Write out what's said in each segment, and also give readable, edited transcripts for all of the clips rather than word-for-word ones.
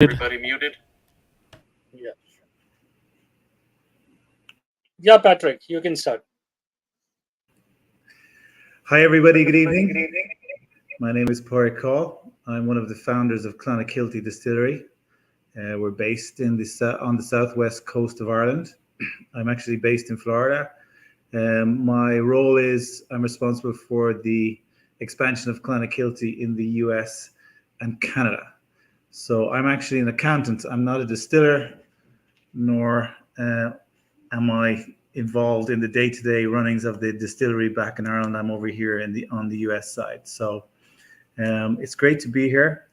Everybody muted? Yeah. Yeah, Patrick, you can start. Hi, everybody. Good evening. My name is Pádraig Call. I'm one of the founders of Clonakilty Distillery. We're based on the southwest coast of Ireland. I'm actually based in Florida. My role is I'm responsible for the expansion of Clonakilty in the US and Canada. So I'm actually an accountant. I'm not a distiller, nor am I involved in the day-to-day runnings of the distillery back in Ireland. I'm over here on the US side. So it's great to be here.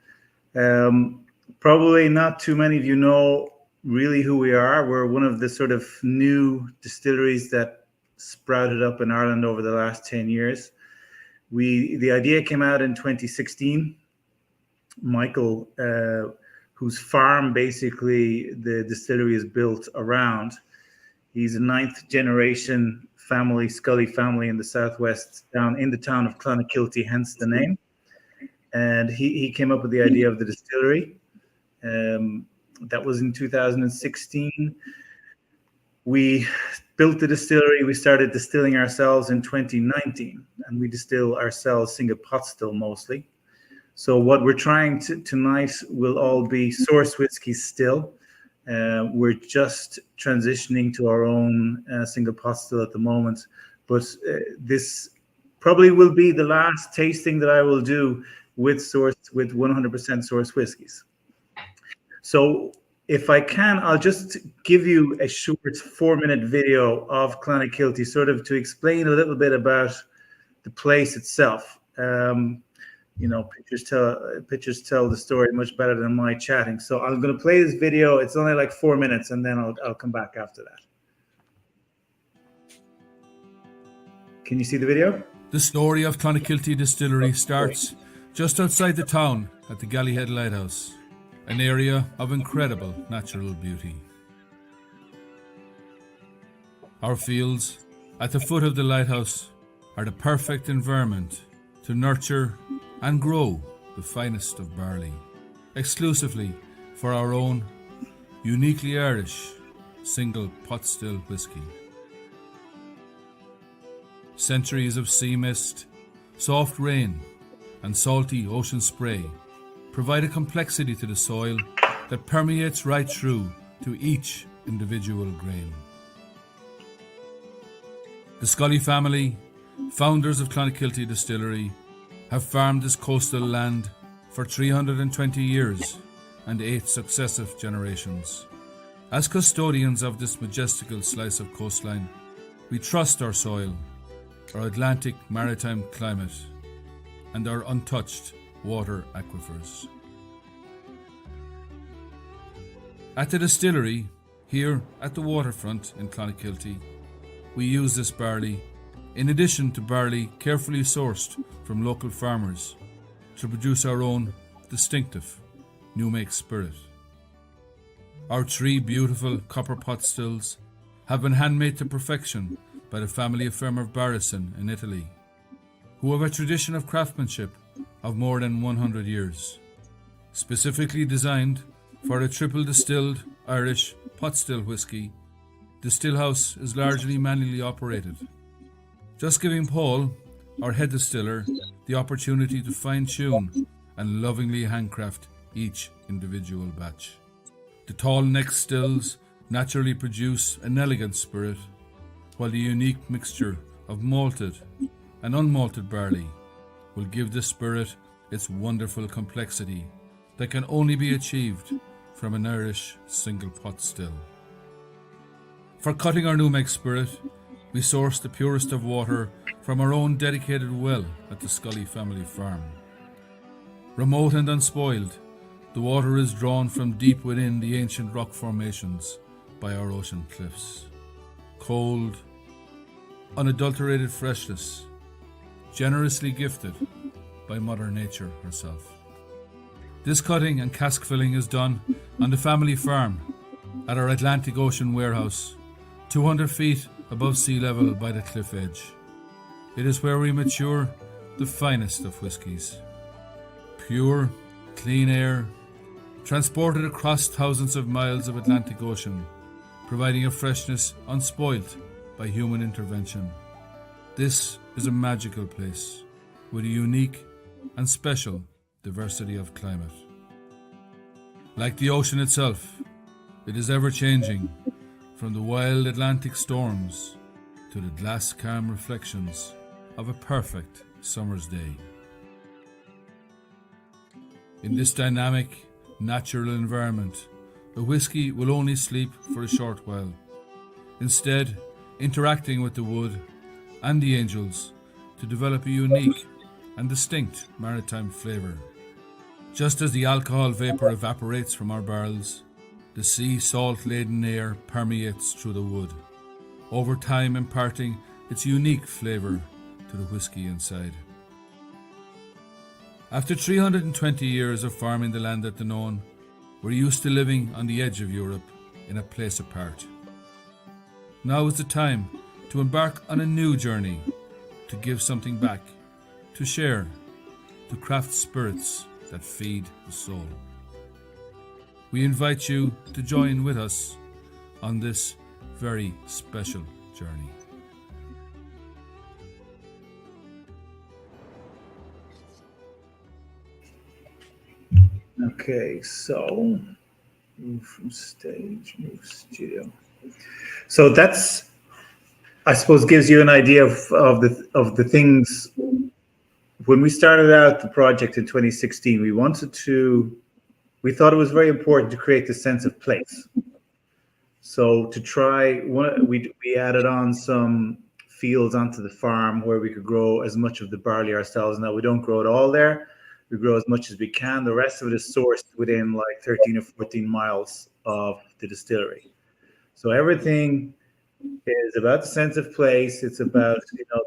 Probably not too many of you know really who we are. We're one of the sort of new distilleries that sprouted up in Ireland over the last 10 years. The idea came out in 2016. Michael, whose farm basically the distillery is built around, he's a ninth generation family, Scully family in the southwest, down in the town of Clonakilty, hence the name. And he came up with the idea of the distillery. That was in 2016. We built the distillery. We started distilling ourselves in 2019, and we distill ourselves single pot still mostly. So what we're trying tonight will all be source whiskeys still. We're just transitioning to our own single pot still at the moment, but this probably will be the last tasting that I will do with 100% source whiskeys. So if I can, I'll just give you a short 4-minute video of Clonakilty, sort of to explain a little bit about the place itself. Pictures tell the story much better than my chatting. So I'm going to play this video. It's only like 4 minutes, and then I'll come back after that. Can you see the video? The story of Clonakilty Distillery starts just outside the town at the Gallyhead Lighthouse, an area of incredible natural beauty. Our fields at the foot of the lighthouse are the perfect environment to nurture and grow the finest of barley, exclusively for our own uniquely Irish single pot still whisky. Centuries of sea mist, soft rain and salty ocean spray provide a complexity to the soil that permeates right through to each individual grain. The Scully family, founders of Clonakilty Distillery, have farmed this coastal land for 320 years and 8 successive generations. As custodians of this majestical slice of coastline, we trust our soil, our Atlantic maritime climate, and our untouched water aquifers. At the distillery, here at the waterfront in Clonakilty, we use this barley, in addition to barley carefully sourced from local farmers, to produce our own distinctive new make spirit. Our 3 beautiful copper pot stills have been handmade to perfection by the family of firm of Barrison in Italy, who have a tradition of craftsmanship of more than 100 years. Specifically designed for a triple distilled Irish pot still whisky, the still house is largely manually operated, just giving Paul, our head distiller, the opportunity to fine-tune and lovingly handcraft each individual batch. The tall neck stills naturally produce an elegant spirit, while the unique mixture of malted and unmalted barley will give the spirit its wonderful complexity that can only be achieved from an Irish single pot still. For cutting our new make spirit, we source the purest of water from our own dedicated well at the Scully family farm. Remote and unspoiled, the water is drawn from deep within the ancient rock formations by our ocean cliffs. Cold, unadulterated freshness, generously gifted by Mother Nature herself. This cutting and cask filling is done on the family farm at our Atlantic Ocean warehouse, 200 feet above sea level by the cliff edge. It is where we mature the finest of whiskies. Pure, clean air, transported across thousands of miles of Atlantic Ocean, providing a freshness unspoilt by human intervention. This is a magical place with a unique and special diversity of climate. Like the ocean itself, it is ever-changing, from the wild Atlantic storms to the glass calm reflections of a perfect summer's day. In this dynamic, natural environment, a whiskey will only sleep for a short while, instead interacting with the wood and the angels to develop a unique and distinct maritime flavour. Just as the alcohol vapour evaporates from our barrels, the sea salt-laden air permeates through the wood, over time imparting its unique flavour to the whiskey inside. After 320 years of farming the land at the known, we're used to living on the edge of Europe in a place apart. Now is the time to embark on a new journey, to give something back, to share, to craft spirits that feed the soul. We invite you to join with us on this very special journey. Okay, so move from stage, move studio. So that's, I suppose, gives you an idea of the things. When we started out the project in 2016, we thought it was very important to create this sense of place. So to try, we added on some fields onto the farm where we could grow as much of the barley ourselves. Now, we don't grow it all there. We grow as much as we can. The rest of it is sourced within like 13 or 14 miles of the distillery. So everything is about the sense of place. It's about,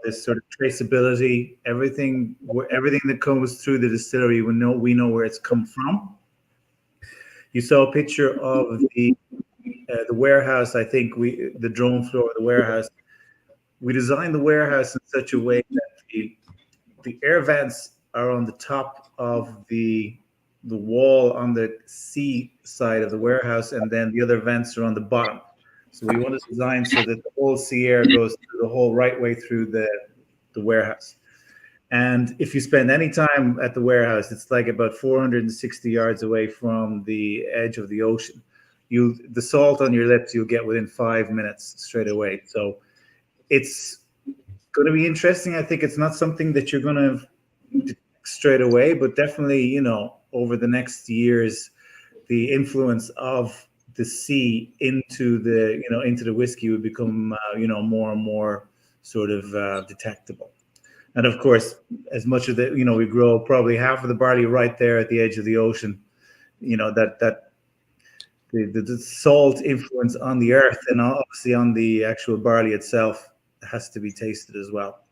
this sort of traceability. Everything that comes through the distillery, we know where it's come from. You saw a picture of the warehouse. I think the drone floor of the warehouse. We designed the warehouse in such a way that the air vents are on the top of the wall on the sea side of the warehouse, and then the other vents are on the bottom. So we want to design so that the whole sea air goes through the whole right way through the warehouse. And if you spend any time at the warehouse, it's like about 460 yards away from the edge of the ocean. The salt on your lips you'll get within 5 minutes straight away. So it's going to be interesting. I think it's not something that you're going to detect straight away, but definitely, over the next years, the influence of the sea into the whiskey would become, more and more sort of detectable. And of course, as much of we grow probably half of the barley right there at the edge of the ocean. That the salt influence on the earth and obviously on the actual barley itself has to be tasted as well.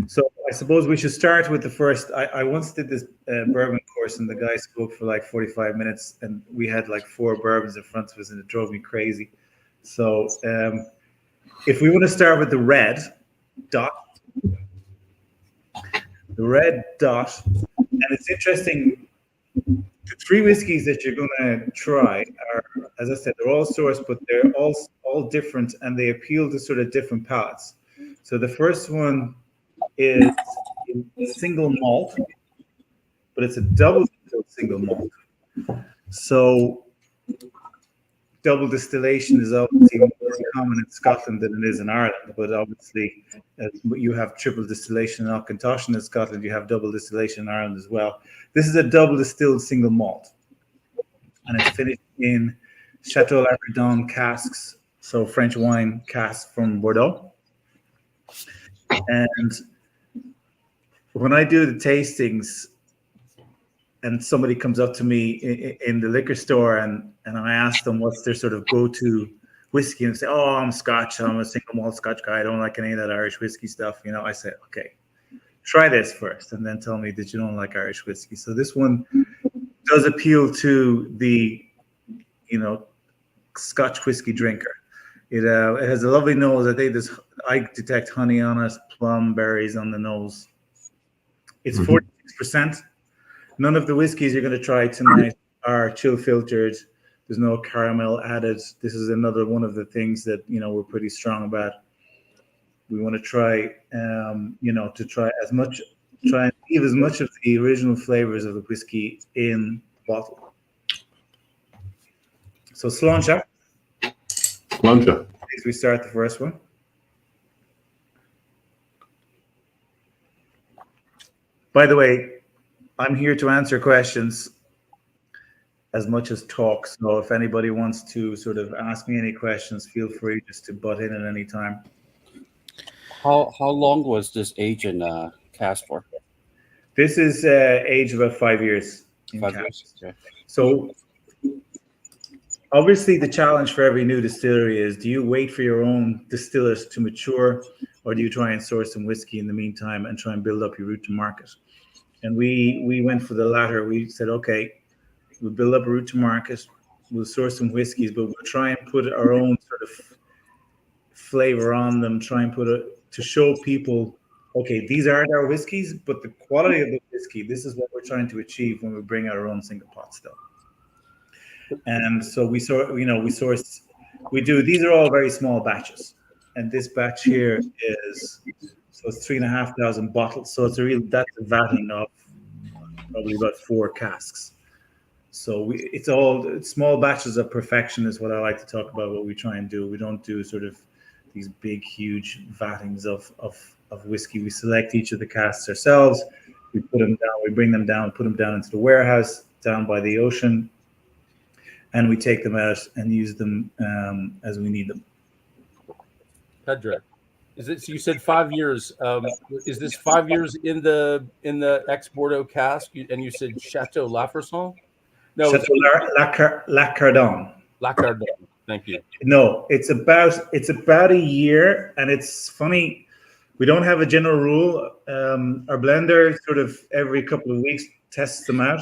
So I suppose we should start with the first. I once did this bourbon course, and the guy spoke for like 45 minutes, and we had like 4 bourbons in front of us, and it drove me crazy. So if we want to start with the red dot, and it's interesting. The 3 whiskeys that you're going to try are, as I said, they're all sourced, but they're all different, and they appeal to sort of different palates. So the first one is single malt, but it's a double single malt. So double distillation is obviously more common in Scotland than it is in Ireland, but obviously you have triple distillation in Auchentoshan in Scotland, you have double distillation in Ireland as well. This is a double distilled single malt, and it's finished in Chateau Lacredon casks, so French wine casks from Bordeaux. And when I do the tastings and somebody comes up to me in the liquor store and I ask them what's their sort of go-to whiskey, and say, oh, I'm Scotch, I'm a single malt Scotch guy, I don't like any of that Irish whiskey stuff, I say, okay, try this first and then tell me that you don't like Irish whiskey. So this one does appeal to the Scotch whiskey drinker. It has a lovely nose. I detect honey on it, plum, berries on the nose. It's 46%. None of the whiskeys you're going to try tonight are chill filtered. There's no caramel added. This is another one of the things that we're pretty strong about. We want to try, to try and leave as much of the original flavors of the whiskey in the bottle. So, Sláinte. Sláinte. Please, we start the first one. By the way, I'm here to answer questions as much as talk. So if anybody wants to sort of ask me any questions, feel free just to butt in at any time. How long was this age in cask for? This is aged about 5 years. 5 years. Okay. So obviously the challenge for every new distillery is, do you wait for your own distillers to mature, or do you try and source some whiskey in the meantime and try and build up your route to market? And we went for the latter. We said, okay, we'll build up a route to market, we'll source some whiskeys, but we'll try and put our own sort of flavor on them, try and to show people, okay, these aren't our whiskeys, but the quality of the whiskey, this is what we're trying to achieve when we bring our own single pot still. And so these are all very small batches. And this batch here it's 3,500 bottles. So that's a vatting of probably about 4 casks. So it's all small batches of perfection is what I like to talk about, what we try and do. We don't do sort of these big, huge vattings of whiskey. We select each of the casks ourselves. We put them down, we bring them down, put them down into the warehouse down by the ocean, and we take them out and use them as we need them. Pedro, you said 5 years? Is this 5 years in the ex-Bordeaux cask? And you said Chateau Lafresson? No, Chateau Lacardon. Lacardon. Thank you. No, it's about a year, and it's funny. We don't have a general rule. Our blender sort of every couple of weeks tests them out,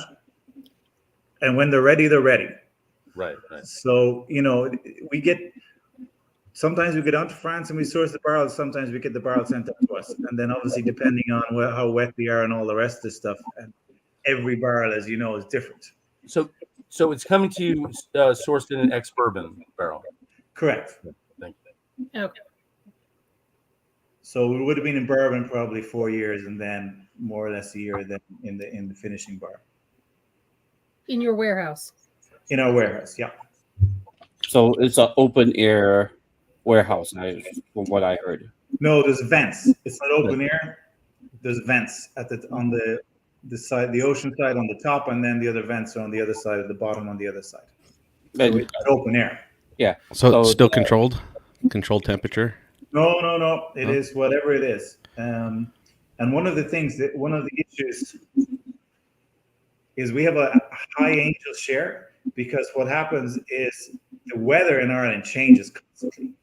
and when they're ready, they're ready. Right. So sometimes we get down to France and we source the barrels. Sometimes we get the barrel sent up to us, and then obviously depending on how wet we are and all the rest of the stuff, and every barrel, as you know, is different. So it's coming to you sourced in an ex-bourbon barrel. Correct. Thank you. Okay. So it would have been in bourbon probably 4 years, and then more or less a year then in the finishing bar. In your warehouse. In our warehouse, yeah. So it's an open air warehouse, from what I heard. No, there's vents. It's not open air. There's vents on the side, the ocean side on the top, and then the other vents are on the other side of the bottom on the other side. So it's not open air. Yeah. So it's still controlled temperature? No. It is whatever it is. And one of the issues is we have a high angel share, because what happens is the weather in Ireland changes constantly.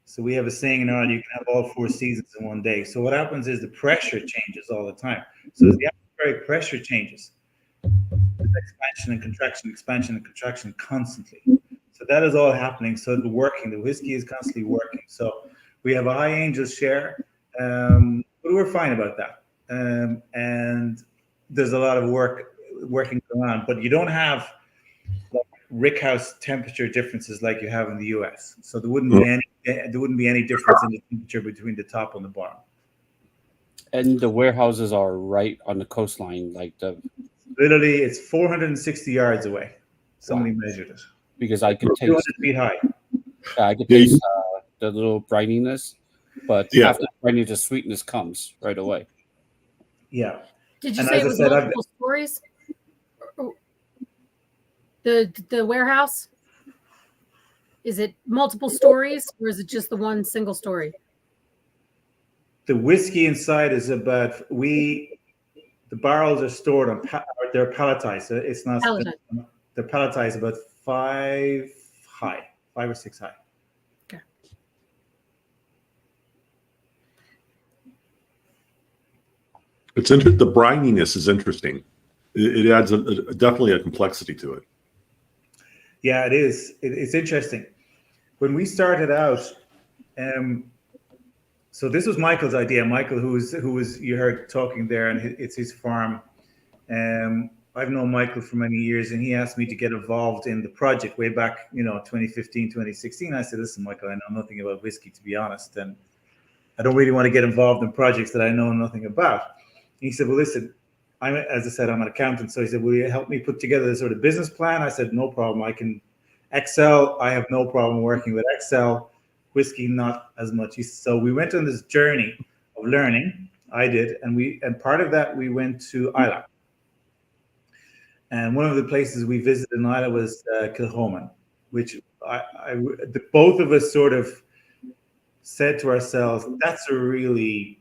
So we have a saying in Ireland, you can have all 4 seasons in one day. So what happens is the pressure changes all the time. So as the atmospheric pressure changes, there's expansion and contraction constantly. So that is all happening. So the whiskey is constantly working. So we have a high angel share, but we're fine about that. And there's a lot of working going on, but you don't have like rickhouse temperature differences like you have in the US. So there wouldn't be any difference in the temperature between the top and the bottom. And the warehouses are right on the coastline, Literally, it's 460 yards away. Somebody measured it. Because I could 200 taste. feet high. I could taste the little brininess, but after the brininess, the sweetness comes right away. Yeah. Did you say it was multiple stories? The warehouse? Is it multiple stories, or is it just the one single story? The whiskey inside is about the barrels are stored on they're palletized. So it's not they're palletized about 5 or 6 high. Okay. The brininess is interesting. It adds definitely a complexity to it. Yeah, it is. It's interesting. When we started out, so this was Michael's idea. Michael, who was you heard talking there, and it's his farm. I've known Michael for many years, and he asked me to get involved in the project way back, 2015, 2016. I said, listen, Michael, I know nothing about whiskey, to be honest, and I don't really want to get involved in projects that I know nothing about. And he said, well, listen, as I said, I'm an accountant. So he said, will you help me put together this sort of business plan? I said, no problem. I can Excel. I have no problem working with Excel. Whiskey, not as much. So we went on this journey of learning. I did. And part of that, we went to Islay. And one of the places we visited in Islay was Kilchoman, which both of us sort of said to ourselves, that's a really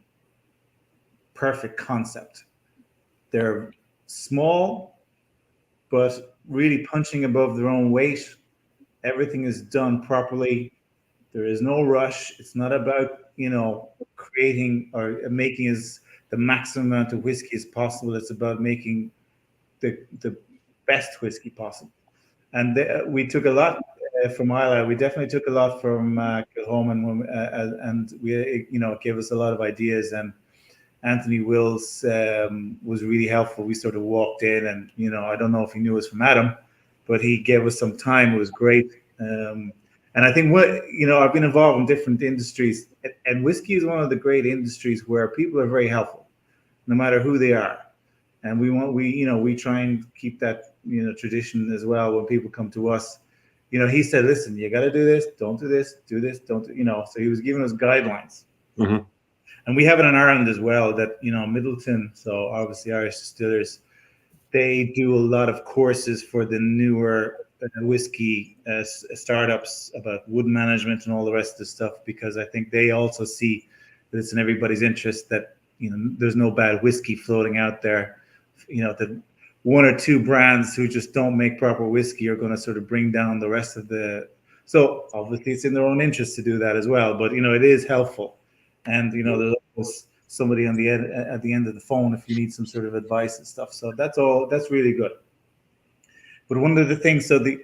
perfect concept. They're small, but really punching above their own weight. Everything is done properly. There is no rush. It's not about, creating or making the maximum amount of whiskey as possible. It's about making the best whiskey possible. And we took a lot from Islay. We definitely took a lot from Kilchoman, and it gave us a lot of ideas. And Anthony Wills was really helpful. We sort of walked in, and I don't know if he knew us from Adam, but he gave us some time. It was great. And I think I've been involved in different industries, and whiskey is one of the great industries where people are very helpful, no matter who they are. And we try and keep that tradition as well. When people come to us, he said, listen, you got to do this, don't do this, do this, don't do, so he was giving us guidelines. Mm-hmm. And we have it in Ireland as well, that Middleton, so obviously Irish Distillers, they do a lot of courses for the newer whiskey startups about wood management and all the rest of the stuff, because I think they also see that it's in everybody's interest that there's no bad whiskey floating out there. That one or two brands who just don't make proper whiskey are going to sort of bring down the rest of the. So obviously it's in their own interest to do that as well. But it is helpful, and there's always somebody on the end at the end of the phone if you need some sort of advice and stuff. So that's really good. But one of the things, so the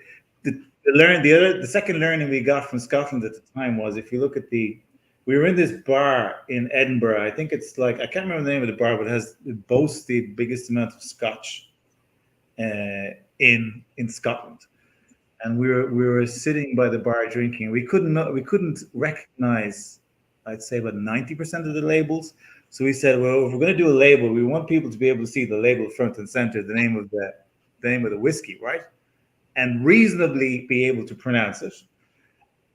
second learning we got from Scotland at the time was, if you look at we were in this bar in Edinburgh. I think it's I can't remember the name of the bar, but it boasts the biggest amount of Scotch in Scotland. And we were sitting by the bar drinking. We couldn't recognize, I'd say, about 90% of the labels. So we said, well, if we're going to do a label, we want people to be able to see the label front and center, the name of the whiskey, right? And reasonably be able to pronounce it.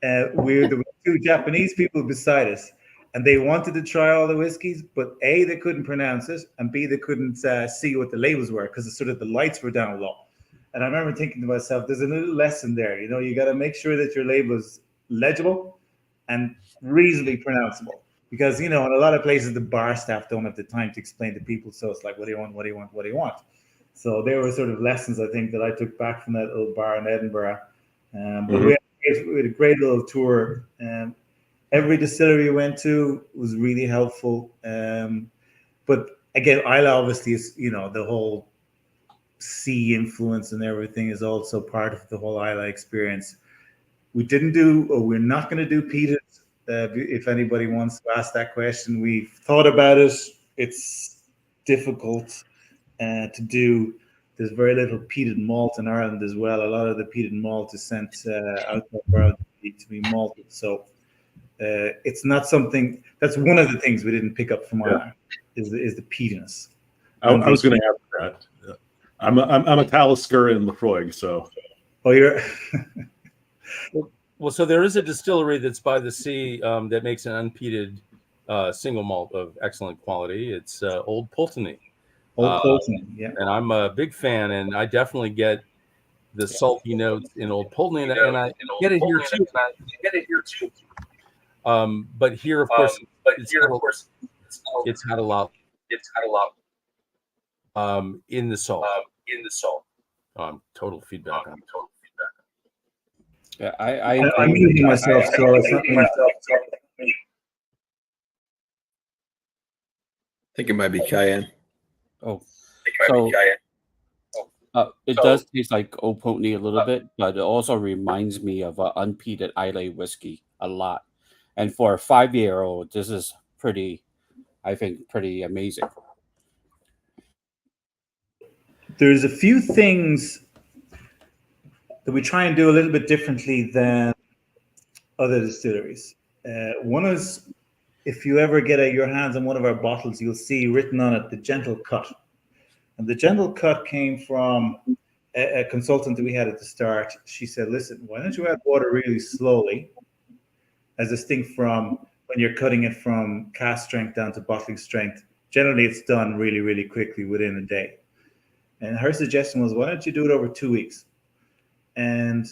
There were two Japanese people beside us, and they wanted to try all the whiskeys, but A, they couldn't pronounce it, and B, they couldn't see what the labels were because the lights were down low. And I remember thinking to myself, there's a little lesson there. You got to make sure that your label is legible and reasonably pronounceable, because in a lot of places the bar staff don't have the time to explain to people. So it's like, what do you want? What do you want? What do you want? So there were sort of lessons, I think, that I took back from that little bar in Edinburgh. But we had a great little tour. Every distillery we went to was really helpful. But again, Islay obviously is, the whole sea influence and everything is also part of the whole Islay experience. We're not going to do peated. If anybody wants to ask that question, we've thought about it. It's difficult to do. There's very little peated malt in Ireland as well. A lot of the peated malt is sent out of Ireland to be malted. So it's not something. That's one of the things we didn't pick up from Ireland is the peatiness. I was going to ask that. I'm a Talisker in Lefroy, so. Oh, you're. Well, so there is a distillery that's by the sea that makes an unpeated single malt of excellent quality. It's Old Pulteney. Old Pulteney, yeah. And I'm a big fan, and I definitely get the salty notes in Old Pulteney, and I get it here too. But here, of course, it's had a lot. In the salt. Total feedback. Yeah, I'm muting myself, so it's not me. I think it might be cayenne. Oh, so it does taste like Old Pulteney a little bit, but it also reminds me of unpeated Islay whiskey a lot. And for a 5-year-old, this is pretty amazing. there's a few things that we try and do a little bit differently than other distilleries. One is, if you ever get your hands on one of our bottles, you'll see written on it, the gentle cut. And the gentle cut came from a consultant that we had at the start. She said, listen, why don't you add water really slowly, as distinct from when you're cutting it from cask strength down to bottling strength. Generally, it's done really, really quickly within a day. And her suggestion was, why don't you do it over 2 weeks? And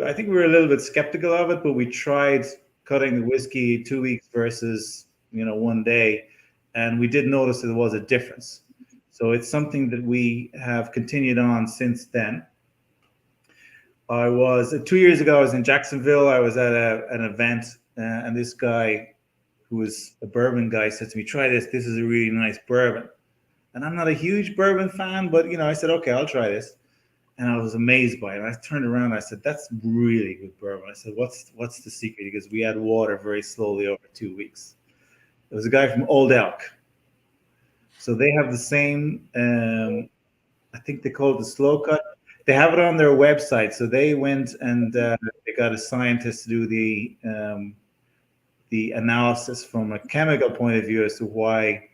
I think we were a little bit skeptical of it, but we tried cutting the whiskey 2 weeks versus 1 day, and we did notice that there was a difference. So it's something that we have continued on since then. I was 2 years ago, I was in Jacksonville. I was at an event, and this guy who was a bourbon guy said to me, try this. This is a really nice bourbon. And I'm not a huge bourbon fan, but I said, okay, I'll try this. And I was amazed by it. I turned around and I said, that's really good bourbon. I said, what's the secret? Because we add water very slowly over 2 weeks. There was a guy from Old Elk. So they have the same, I think they call it the slow cut. They have it on their website. So they went and they got a scientist to do the analysis from a chemical point of view as to why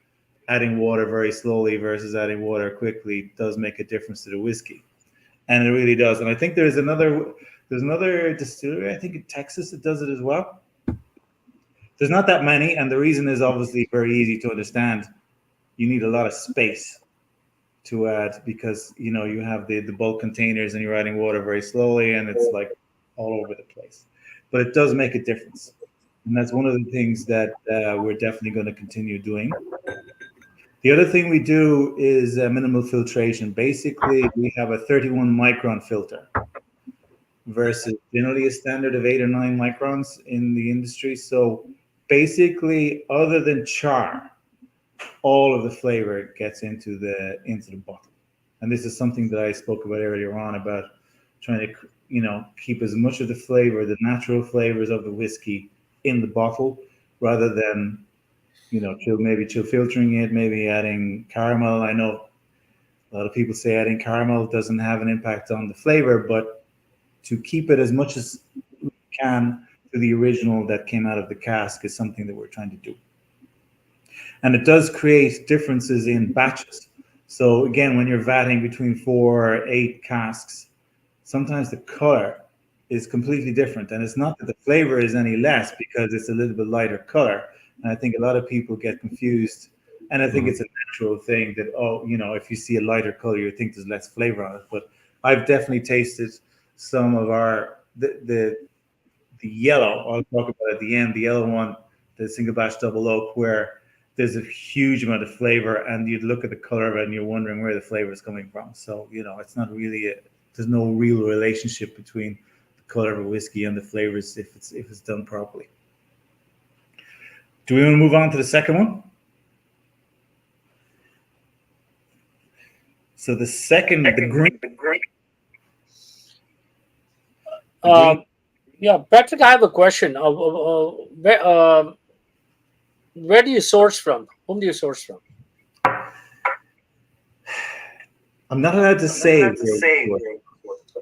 adding water very slowly versus adding water quickly does make a difference to the whiskey. And it really does. And I think there's another distillery, I think in Texas, that does it as well. There's not that many, and the reason is obviously very easy to understand. You need a lot of space to add because you have the bulk containers and you're adding water very slowly and it's like all over the place. But it does make a difference. And that's one of the things that we're definitely going to continue doing. The other thing we do is minimal filtration. Basically, we have a 31 micron filter versus generally a standard of 8 or 9 microns in the industry. So basically, other than char, all of the flavor gets into the bottle. And this is something that I spoke about earlier on about trying to keep as much of the flavor, the natural flavors of the whiskey in the bottle rather than chill filtering it, maybe adding caramel. I know a lot of people say adding caramel doesn't have an impact on the flavor, but to keep it as much as we can to the original that came out of the cask is something that we're trying to do. And it does create differences in batches. So again, when you're vatting between 4 or 8 casks, sometimes the color is completely different. And it's not that the flavor is any less because it's a little bit lighter color. And I think a lot of people get confused. And I think it's a natural thing that, if you see a lighter color, you think there's less flavor on it. But I've definitely tasted some of the yellow, I'll talk about at the end, the yellow one, the single batch double oak, where there's a huge amount of flavor and you'd look at the color of it and you're wondering where the flavor is coming from. So, it's not really, there's no real relationship between the color of a whiskey and the flavors if it's done properly. Do we want to move on to the second one? So the second, the green. Yeah, Patrick, I have a question. Where do you source from? Whom do you source from? I'm not allowed to say.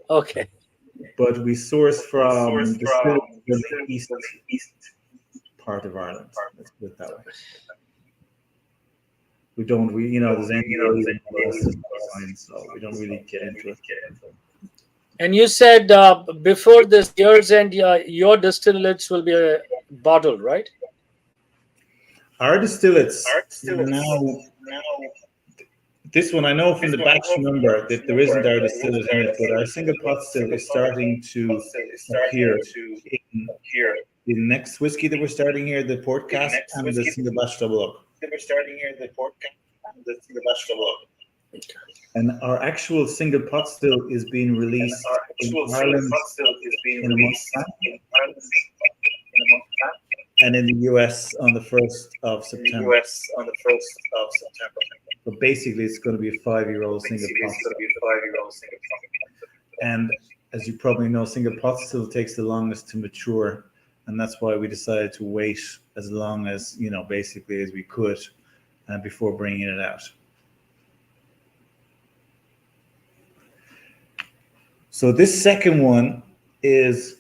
Okay. But we source from the east part of Ireland. Let's put it that way. We don't, there's any, so we don't really get into it. And you said before this year's end, your distillates will be bottled, right? Our distillates now, this one I know from the batch number that there isn't our distillate in it, but our single pot still is starting to appear in the next whiskey that we're starting here, the port cask and the single batch double oak. And our actual single pot still is being released in Ireland in a month's time, and in the US on the 1st of September. So basically, it's going to be a 5-year-old single pot. And as you probably know, single pot still takes the longest to mature, and that's why we decided to wait as long as basically as we could before bringing it out. So this second one is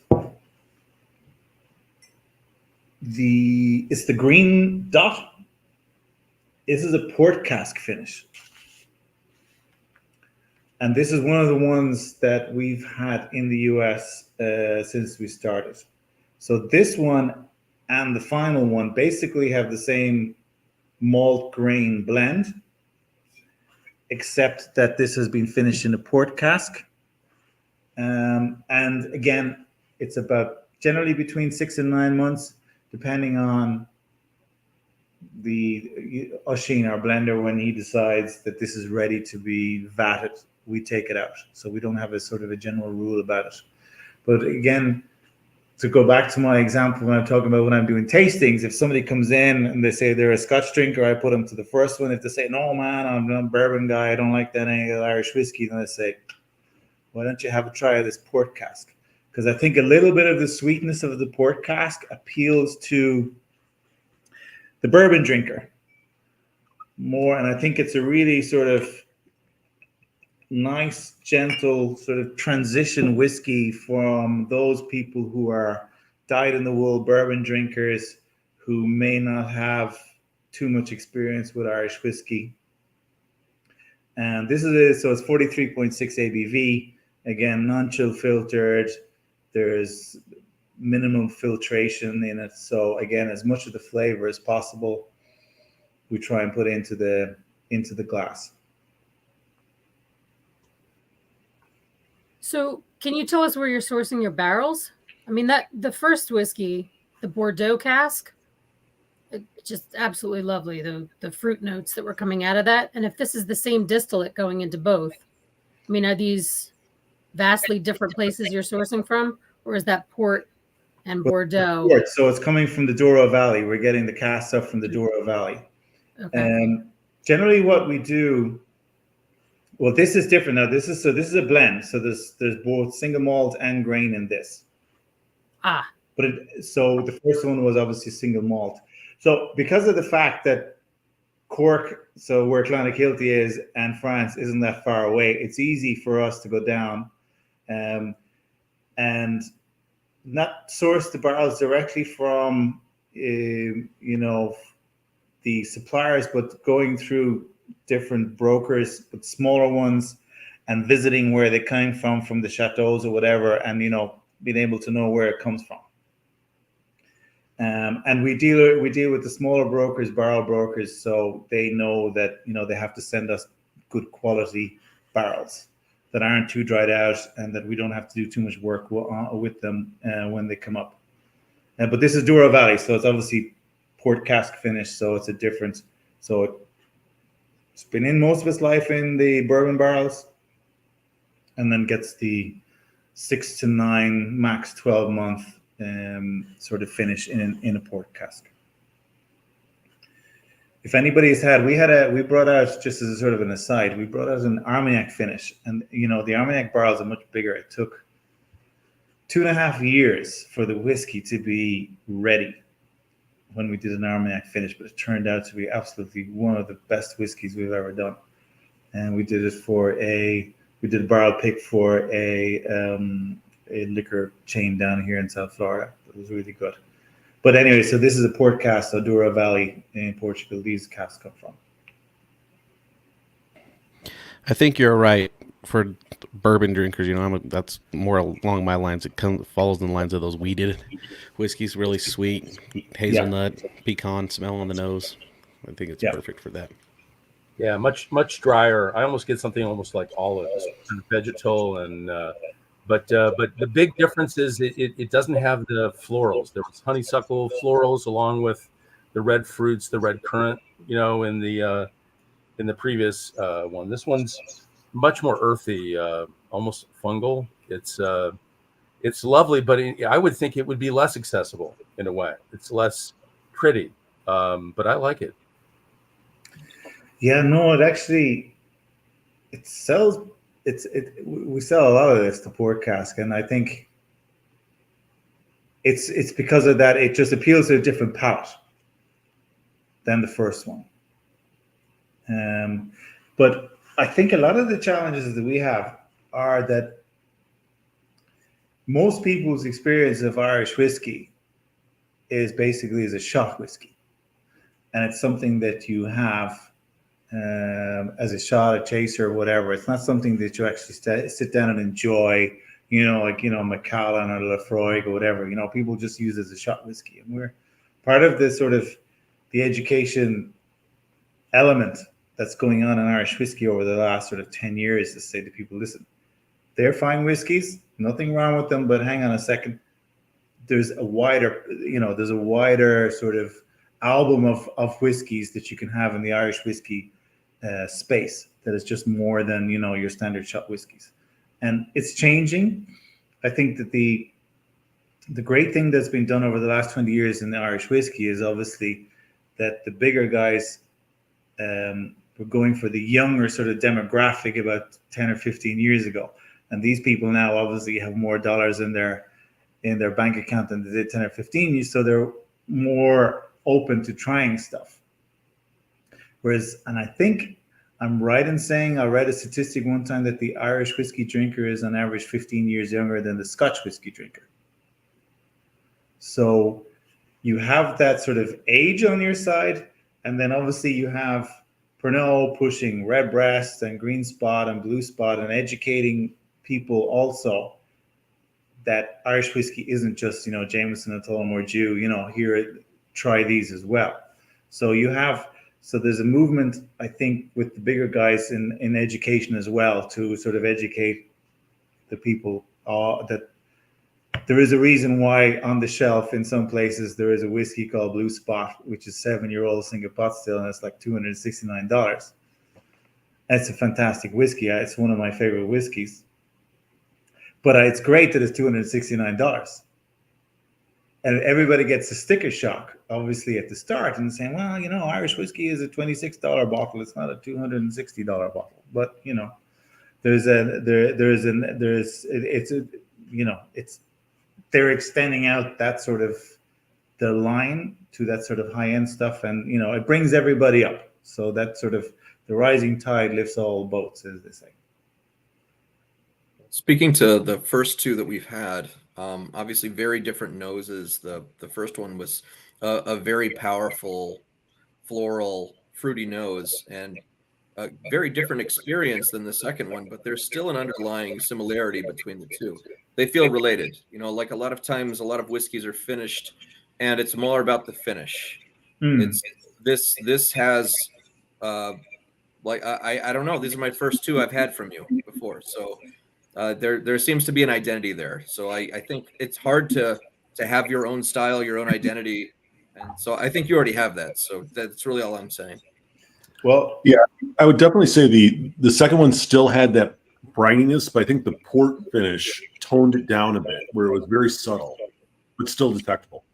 it's the green dot. This is a port cask finish. And this is one of the ones that we've had in the US since we started. So this one and the final one basically have the same malt grain blend, except that this has been finished in a port cask. And again, it's about generally between 6 and 9 months, depending on the Oisin, our blender, when he decides that this is ready to be vatted, we take it out. So we don't have a sort of a general rule about it. But again, to go back to my example when I'm talking about when I'm doing tastings, if somebody comes in and they say they're a Scotch drinker, I put them to the first one. If they say, no, man, I'm a bourbon guy, I don't like that any Irish whiskey, then I say, why don't you have a try of this port cask? Because I think a little bit of the sweetness of the port cask appeals to the bourbon drinker more. And I think it's a really sort of nice, gentle sort of transition whiskey from those people who are dyed-in-the-wool bourbon drinkers who may not have too much experience with Irish whiskey. And this is it. So it's 43.6 ABV. Again, non-chill filtered. There's minimum filtration in it. So again, as much of the flavor as possible, we try and put into the glass. So can you tell us where you're sourcing your barrels? I mean, that the first whiskey, the Bordeaux cask, just absolutely lovely. The fruit notes that were coming out of that. And if this is the same distillate going into both, I mean, are these vastly different places you're sourcing from? Or is that port and Bordeaux? So it's coming from the Douro Valley. We're getting the cask stuff from the Douro Valley. Okay. Generally what we do, well, this is different now. This is a blend. So there's both single malt and grain in this. But so the first one was obviously single malt. So because of the fact that Cork, so where Clonakilty is, and France isn't that far away, it's easy for us to go down and not source the barrels directly from the suppliers, but going through different brokers, but smaller ones, and visiting where they came from the chateaus or whatever, and being able to know where it comes from. And we deal with the smaller brokers, barrel brokers, so they know that they have to send us good quality barrels that aren't too dried out, and that we don't have to do too much work with them when they come up. But this is Douro Valley, so it's obviously port cask finish, so it's a different. So it's been in most of its life in the bourbon barrels, and then gets the 6 to 9, max 12-month sort of finish in a port cask. If anybody's we brought out, just as a sort of an aside, we brought out an Armagnac finish, and the Armagnac barrels are much bigger. It took 2.5 years for the whiskey to be ready when we did an Armagnac finish, but it turned out to be absolutely one of the best whiskeys we've ever done. And we did it we did a barrel pick for a liquor chain down here in South Florida. It was really good. But anyway, so this is a port cask, so Douro Valley in Portugal, these casks come from. I think you're right. For bourbon drinkers, that's more along my lines. It follows in the lines of those weeded whiskeys, really sweet, hazelnut, pecan smell on the nose. I think it's perfect for that. Yeah, much drier. I almost get something almost like olives, kind of vegetal, and but the big difference is it doesn't have the florals. There was honeysuckle florals along with the red fruits, the red currant, in the previous one. This one's much more earthy, almost fungal. It's lovely, but I would think it would be less accessible in a way. It's less pretty, but I like it. Yeah, no, it sells. We sell a lot of this to port cask, and I think it's because of that. It just appeals to a different palate than the first one. But I think a lot of the challenges that we have are that most people's experience of Irish whiskey is basically as a shot whiskey, and it's something that you have as a shot, a chaser, or whatever. It's not something that you actually sit down and enjoy. Like Macallan or Lafroig or whatever. People just use it as a shot whiskey, and we're part of the sort of the education element that's going on in Irish whiskey over the last sort of 10 years to say to people, listen, they're fine whiskeys, nothing wrong with them, but hang on a second. There's a wider sort of album of whiskeys that you can have in the Irish whiskey space that is just more than, your standard shot whiskeys. And it's changing. I think that the great thing that's been done over the last 20 years in the Irish whiskey is obviously that the bigger guys were going for the younger sort of demographic about 10 or 15 years ago. And these people now obviously have more dollars in their bank account than they did 10 or 15 years. So they're more open to trying stuff. Whereas, and I think I'm right in saying, I read a statistic one time that the Irish whiskey drinker is on average 15 years younger than the Scotch whiskey drinker. So you have that sort of age on your side, and then obviously you have Pernod pushing Redbreast and Green Spot and Blue Spot and educating people also that Irish whiskey isn't just, Jameson and Tullamore Dew, here, try these as well. So there's a movement, I think, with the bigger guys in education as well to sort of educate the people that there is a reason why on the shelf in some places there is a whiskey called Blue Spot, which is 7-year-old single pot still, and it's like $269. It's a fantastic whiskey. It's one of my favorite whiskeys. But it's great that it's $269. And everybody gets a sticker shock, obviously, at the start, and saying, well, Irish whiskey is a $26 bottle. It's not a $260 bottle. But, they're extending out that sort of the line to that sort of high end stuff. And, it brings everybody up. So that sort of the rising tide lifts all boats, as they say. Speaking to the first two that we've had, obviously very different noses. The first one was a very powerful, floral, fruity nose, and a very different experience than the second one, but there's still an underlying similarity between the two. They feel related. Like a lot of times, a lot of whiskeys are finished, and it's more about the finish. It's this has I don't know. These are my first two I've had from you before, so. There seems to be an identity there. So I think it's hard to have your own style, your own identity. And so I think you already have that. So that's really all I'm saying. Well, yeah, I would definitely say the second one still had that brininess, but I think the port finish toned it down a bit where it was very subtle, but still detectable.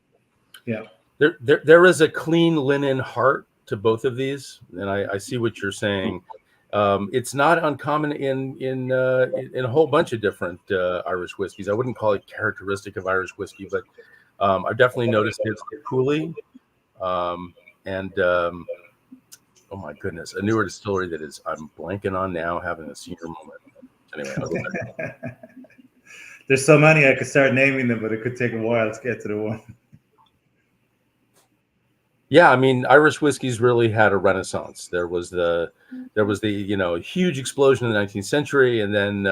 Yeah. There is a clean linen heart to both of these. And I see what you're saying. It's not uncommon in a whole bunch of different Irish whiskeys. I wouldn't call it characteristic of Irish whiskey, but I've definitely noticed it's Cooley, and oh my goodness, a newer distillery that is I'm blanking on now, having a senior moment. Anyway, there's so many I could start naming them, but it could take a while to get to the one. Yeah, I mean, Irish whiskeys really had a renaissance. There was the huge explosion in the 19th century, and then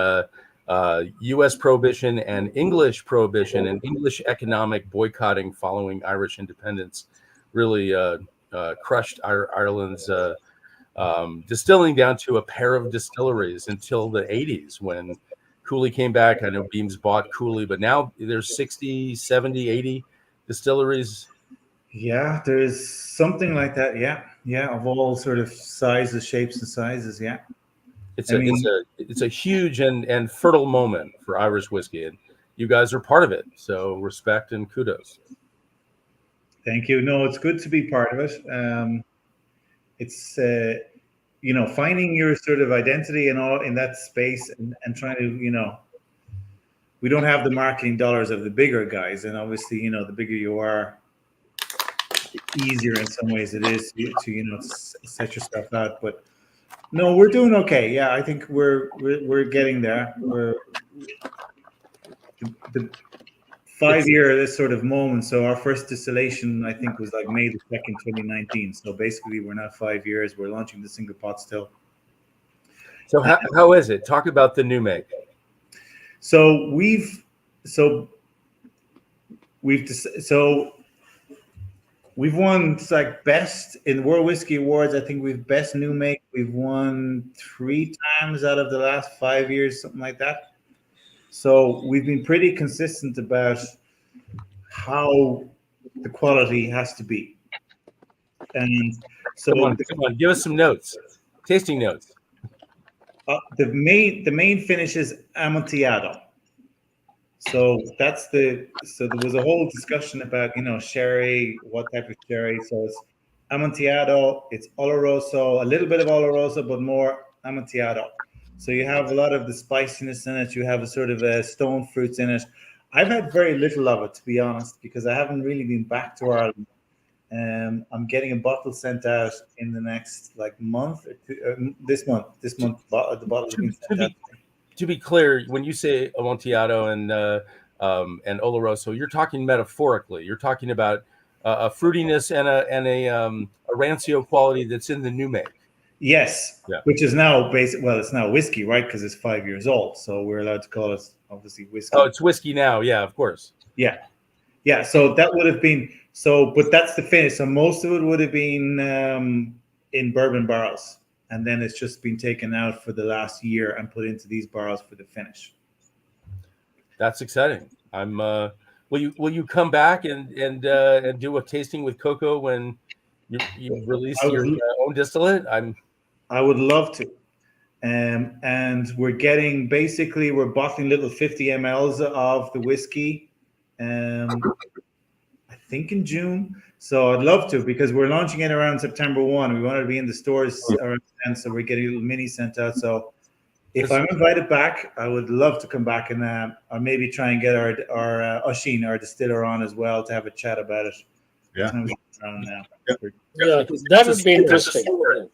U.S. prohibition and English prohibition and English economic boycotting following Irish independence really crushed Ireland's distilling down to a pair of distilleries until the 80s when Cooley came back. I know Beams bought Cooley, but now there's 60, 70, 80 distilleries. Yeah, there's something like that. Yeah, of all sort of sizes, shapes, and sizes. Yeah, it's a huge and fertile moment for Irish whiskey, and you guys are part of it. So respect and kudos. Thank you. No, it's good to be part of it. It's finding your sort of identity and all in that space, and trying to we don't have the marketing dollars of the bigger guys, and obviously the bigger you are, easier in some ways it is to set yourself out. But no, we're doing okay. Yeah, I think we're getting there. the 5-year this sort of moment. So our first distillation, I think, was like May the 2nd, 2019. So basically, we're now 5 years. We're launching the single pot still. So how is it? Talk about the new make. So we've won like best in World Whiskey Awards. I think we've best new make. We've won 3 times out of the last 5 years, something like that. So we've been pretty consistent about how the quality has to be. And so come on, give us some notes, tasting notes. The main finish is Amontillado. So there was a whole discussion about, sherry, what type of sherry. So it's Amontillado, it's Oloroso, a little bit of Oloroso, but more Amontillado. So you have a lot of the spiciness in it. You have a sort of stone fruits in it. I've had very little of it, to be honest, because I haven't really been back to Ireland. I'm getting a bottle sent out in the next month or two, this month. The bottle is being sent out. To be clear, when you say Amontillado and Oloroso, you're talking metaphorically. You're talking about a fruitiness and a rancio quality that's in the new make. Yes, yeah. Which is now it's now whiskey, right? Because it's 5 years old, so we're allowed to call it obviously whiskey. Oh, it's whiskey now, yeah, of course. Yeah. So that would have been but that's the finish. So most of it would have been in bourbon barrels, and then it's just been taken out for the last year and put into these barrels for the finish. That's exciting. Will you come back and do a tasting with Coco when you release your own distillate? I would love to. And we're bottling little 50 mLs of the whiskey, I think in June. So I'd love to, because we're launching it around September 1. We want to be in the stores around then, so we're getting a little mini sent out. So if I'm invited back, I would love to come back and or maybe try and get our Oisin, our distiller, on as well to have a chat about it. Yeah. That would be interesting.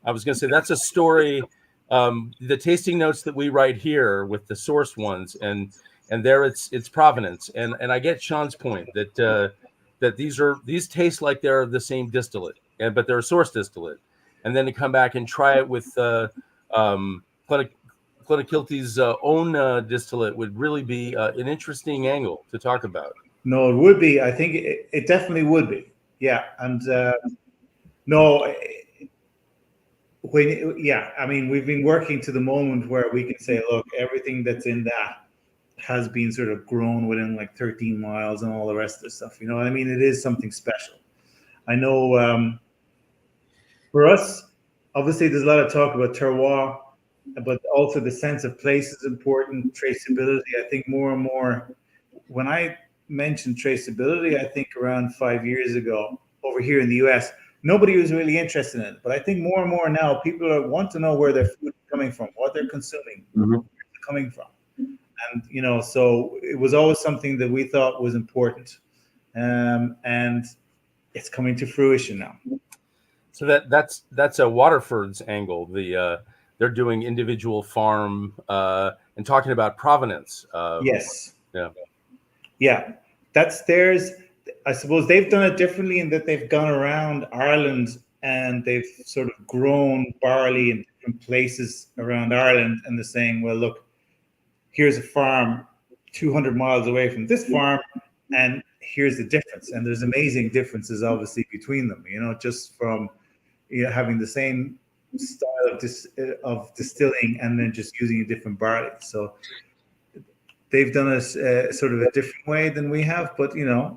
I was going to say that's a story. The tasting notes that we write here with the source ones, and there it's provenance, and I get Sean's point that these taste like they're the same distillate, but they're a source distillate, and then to come back and try it with Clonakilty's own distillate would really be an interesting angle to talk about. No, it would be. I think it definitely would be. Yeah, and I mean, we've been working to the moment where we can say, look, everything that's in that has been sort of grown within 13 miles and all the rest of the stuff. You know what I mean? It is something special. I know for us, obviously, there's a lot of talk about terroir, but also the sense of place is important, traceability. I think more and more, when I mentioned traceability, I think around 5 years ago over here in the US, nobody was really interested in it. But I think more and more now, people want to know where their food is coming from, what they're consuming, where it's coming from. And, so it was always something that we thought was important. And it's coming to fruition now. So that's a Waterford's angle. They're doing individual farm and talking about provenance. Yes. Yeah. Yeah. That's theirs. I suppose they've done it differently in that they've gone around Ireland and they've sort of grown barley in different places around Ireland, and they're saying, well, look, here's a farm 200 miles away from this farm, and here's the difference. And there's amazing differences, obviously, between them, just from having the same style of distilling and then just using a different barley. So they've done it sort of a different way than we have, but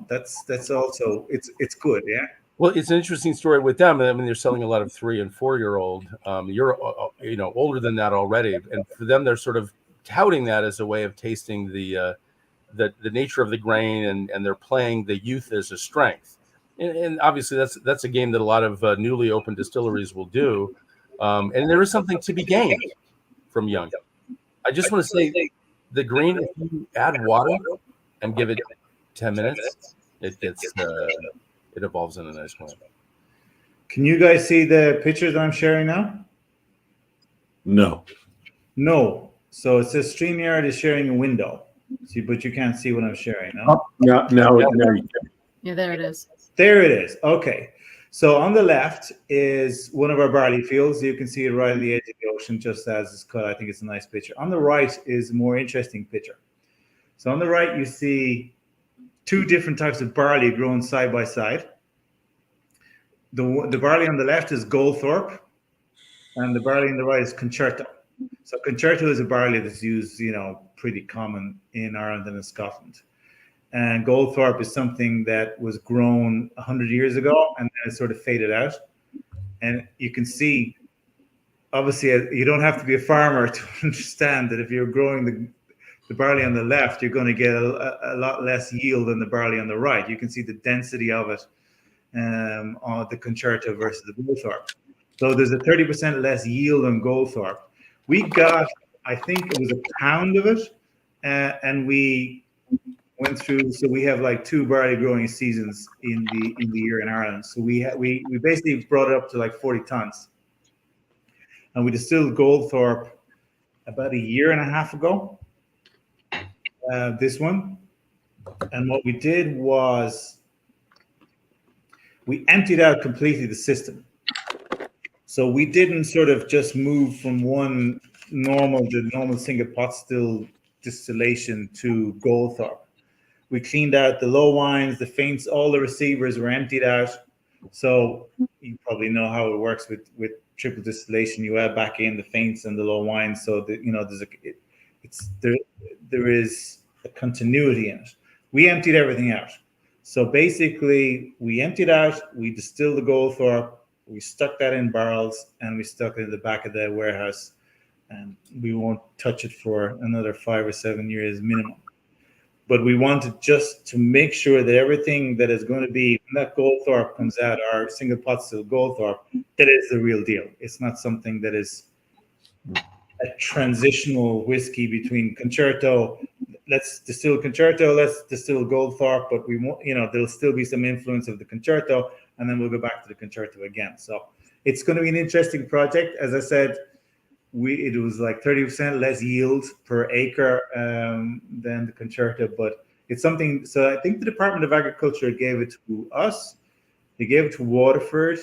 that's also it's good, yeah. Well, it's an interesting story with them. I mean, they're selling a lot of 3 and 4 year old. You're older than that already, and for them, they're sort of touting that as a way of tasting the nature of the grain, and they're playing the youth as a strength. And obviously, that's a game that a lot of newly opened distilleries will do. And there is something to be gained from young. I just want to say, the green, if you add water and give it 10 minutes, it evolves in a nice way. Can you guys see the pictures I'm sharing now? No. So it says StreamYard is sharing a window. See, but you can't see what I'm sharing. No? Oh, now you can. Yeah, there it is. There it is. Okay. So on the left is one of our barley fields. You can see it right at the edge of the ocean, just as it's cut. I think it's a nice picture. On the right is a more interesting picture. So on the right, you see two different types of barley grown side by side. The barley on the left is Goldthorpe, and the barley on the right is Concerto. So Concerto is a barley that's used, pretty common in Ireland and in Scotland. And Goldthorpe is something that was grown 100 years ago, and then it sort of faded out. And you can see, obviously, you don't have to be a farmer to understand that if you're growing the barley on the left, you're going to get a lot less yield than the barley on the right. You can see the density of it on the Concerto versus the Goldthorpe. So there's a 30% less yield on Goldthorpe. We got, I think it was a pound of it, and we went through. So we have like 2 barley growing seasons in the year in Ireland. So we basically brought it up to like 40 tons, and we distilled Goldthorpe about a year and a half ago. This one, and what we did was we emptied out completely the system. So we didn't sort of just move from the normal single pot still distillation to Goldthorpe. We cleaned out the low wines, the feints, all the receivers were emptied out. So you probably know how it works with triple distillation. You add back in the feints and the low wines, so that there is a continuity in it. We emptied everything out. So basically, we emptied out, we distilled the Goldthorpe, we stuck that in barrels, and we stuck it in the back of the warehouse. And we won't touch it for another 5 or 7 years minimum. But we wanted just to make sure that everything that is going to be, when that Goldthorpe comes out, our single pot still Goldthorpe, that is the real deal. It's not something that is a transitional whiskey between Concerto. Let's distill Concerto, let's distill Goldthorpe, but we won't, there'll still be some influence of the Concerto, and then we'll go back to the Concerto again. So it's going to be an interesting project. As I said, it was like 30% less yield per acre than the Concerto, but it's something. So I think the Department of Agriculture gave it to us. They gave it to Waterford.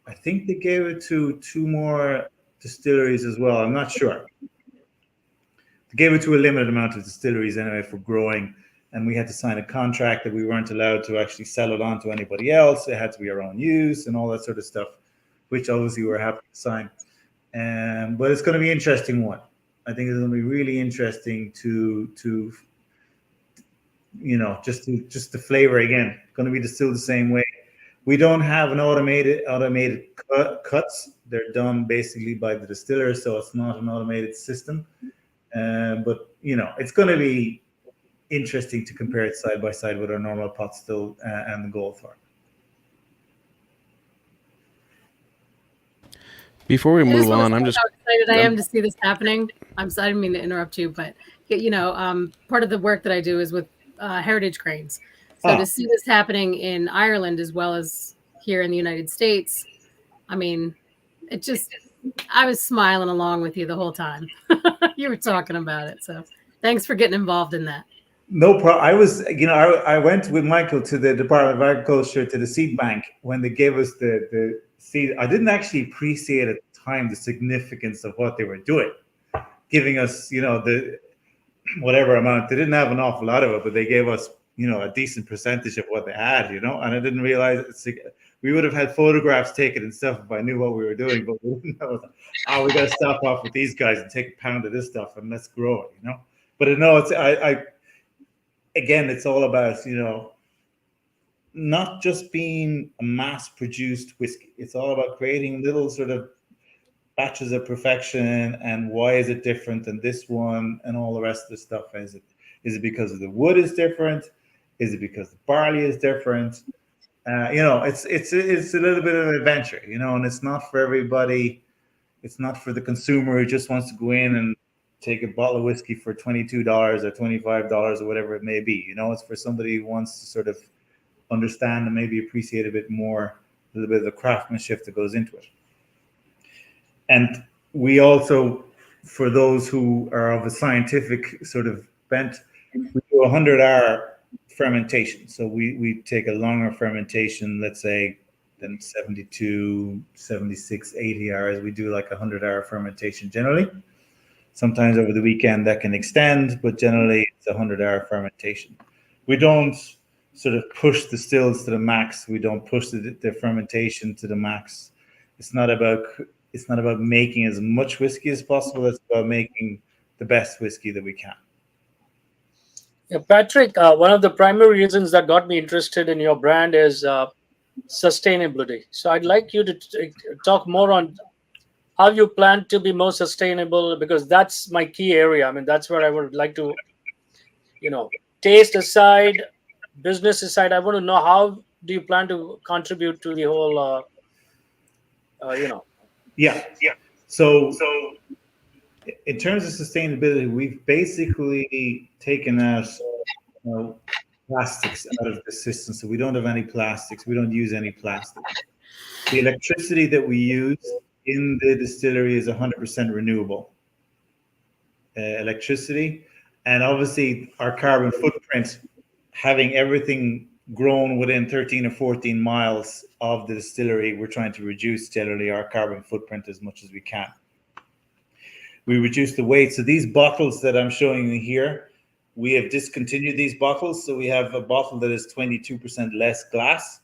I think they gave it to 2 more distilleries as well. I'm not sure. They gave it to a limited amount of distilleries anyway for growing, and we had to sign a contract that we weren't allowed to actually sell it on to anybody else. It had to be our own use and all that sort of stuff, which obviously we're happy to sign. But it's going to be an interesting one. I think it's going to be really interesting to just the flavor again. Going to be distilled the same way. We don't have an automated cuts. They're done basically by the distiller, so it's not an automated system. But it's going to be interesting to compare it side by side with our normal pot still and the Goldthorpe. Before we move on, I'm just how excited I am to see this happening. I didn't mean to interrupt you, but part of the work that I do is with heritage grains. So to see this happening in Ireland as well as here in the United States, I mean, I was smiling along with you the whole time. You were talking about it. So thanks for getting involved in that. No problem. I went with Michael to the Department of Agriculture, to the seed bank, when they gave us the seed. I didn't actually appreciate at the time the significance of what they were doing, giving us, the whatever amount. They didn't have an awful lot of it, but they gave us, a decent percentage of what they had, and I didn't realize we would have had photographs taken and stuff if I knew what we were doing, but we didn't know. We got to stop off with these guys and take a pound of this stuff and let's grow it, But again, it's all about, not just being a mass-produced whiskey. It's all about creating little sort of batches of perfection, and why is it different than this one, and all the rest of the stuff. Is it because of the wood is different? Is it because the barley is different? It's a little bit of an adventure, and it's not for everybody. It's not for the consumer who just wants to go in and take a bottle of whiskey for $22 or $25 or whatever it may be. It's for somebody who wants to sort of understand and maybe appreciate a bit more, a little bit of the craftsmanship that goes into it. And we also, for those who are of a scientific sort of bent, we do 100-hour fermentation. So we take a longer fermentation, let's say, than 72, 76, 80 hours. We do like 100-hour fermentation generally. Sometimes over the weekend that can extend, but generally it's a 100-hour fermentation. We don't sort of push the stills to the max. We don't push the fermentation to the max. It's not about making as much whiskey as possible. It's about making the best whiskey that we can. Yeah, Patrick, one of the primary reasons that got me interested in your brand is sustainability. So I'd like you to talk more on how you plan to be more sustainable, because that's my key area. I mean, that's where I would like to, taste aside, business aside, I want to know how do you plan to contribute to the whole, Yeah. So in terms of sustainability, we've basically taken out plastics out of the system. So we don't have any plastics. We don't use any plastic. The electricity that we use in the distillery is 100% renewable electricity. And obviously our carbon footprint, having everything grown within 13 or 14 miles of the distillery, we're trying to reduce generally our carbon footprint as much as we can. We reduce the weight. So these bottles that I'm showing you here, we have discontinued these bottles. So we have a bottle that is 22% less glass.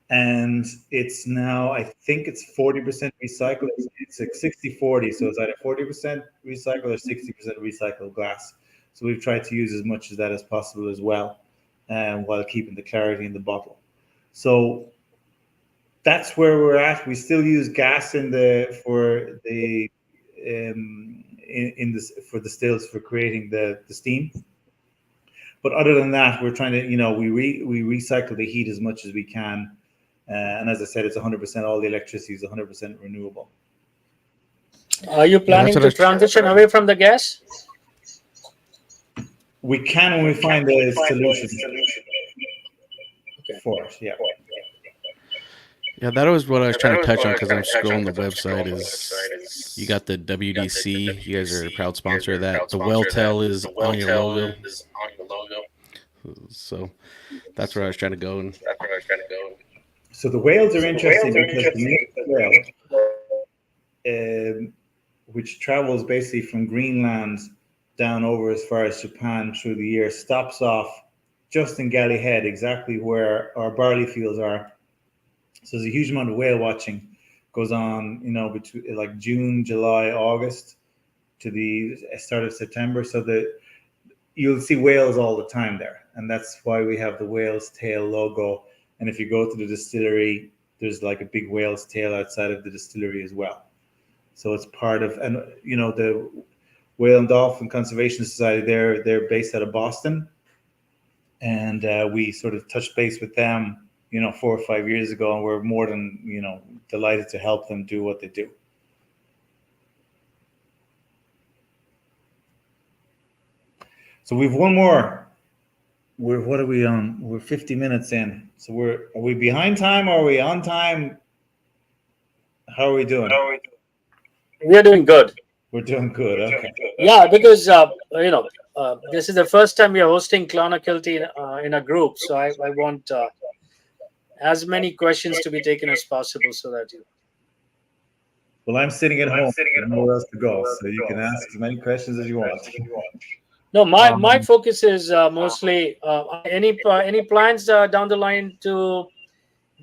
And it's now, I think it's 40% recycled. It's like 60-40. So it's either 40% recycled or 60% recycled glass. So we've tried to use as much of that as possible as well, while keeping the clarity in the bottle. So that's where we're at. We still use gas for the stills for creating the steam. But other than that, we're trying to, we recycle the heat as much as we can. And as I said, it's 100%, all the electricity is 100% renewable. Are you planning to transition away from the gas? We can when we find a solution for it, yeah. Yeah, that was what I was trying to touch on, because I'm scrolling the website. Is you got the WDC? You guys are a proud sponsor of that. The Welltel is on your logo. So that's where I was trying to go. So the whales are interesting because the whale, which travels basically from Greenland down over as far as Japan through the year, stops off just in Galley Head, exactly where our barley fields are. So there's a huge amount of whale watching goes on, between like June, July, August to the start of September. So you'll see whales all the time there. And that's why we have the whale's tail logo. And if you go to the distillery, there's like a big whale's tail outside of the distillery as well. So it's part of, and the Whale and Dolphin Conservation Society, they're based out of Boston. And we sort of touched base with them 4 or 5 years ago, and we're more than, delighted to help them do what they do. So we've one more. What are we on? We're 50 minutes in. So are we behind time or are we on time? How are we doing? We're doing good. We're doing good. Okay. Yeah, because this is the first time we are hosting Clonakilty in a group, so I want as many questions to be taken as possible, so that you. Well, I'm sitting at home. I don't know where else to go, so you can ask as many questions as you want. No, my focus is mostly any plans down the line to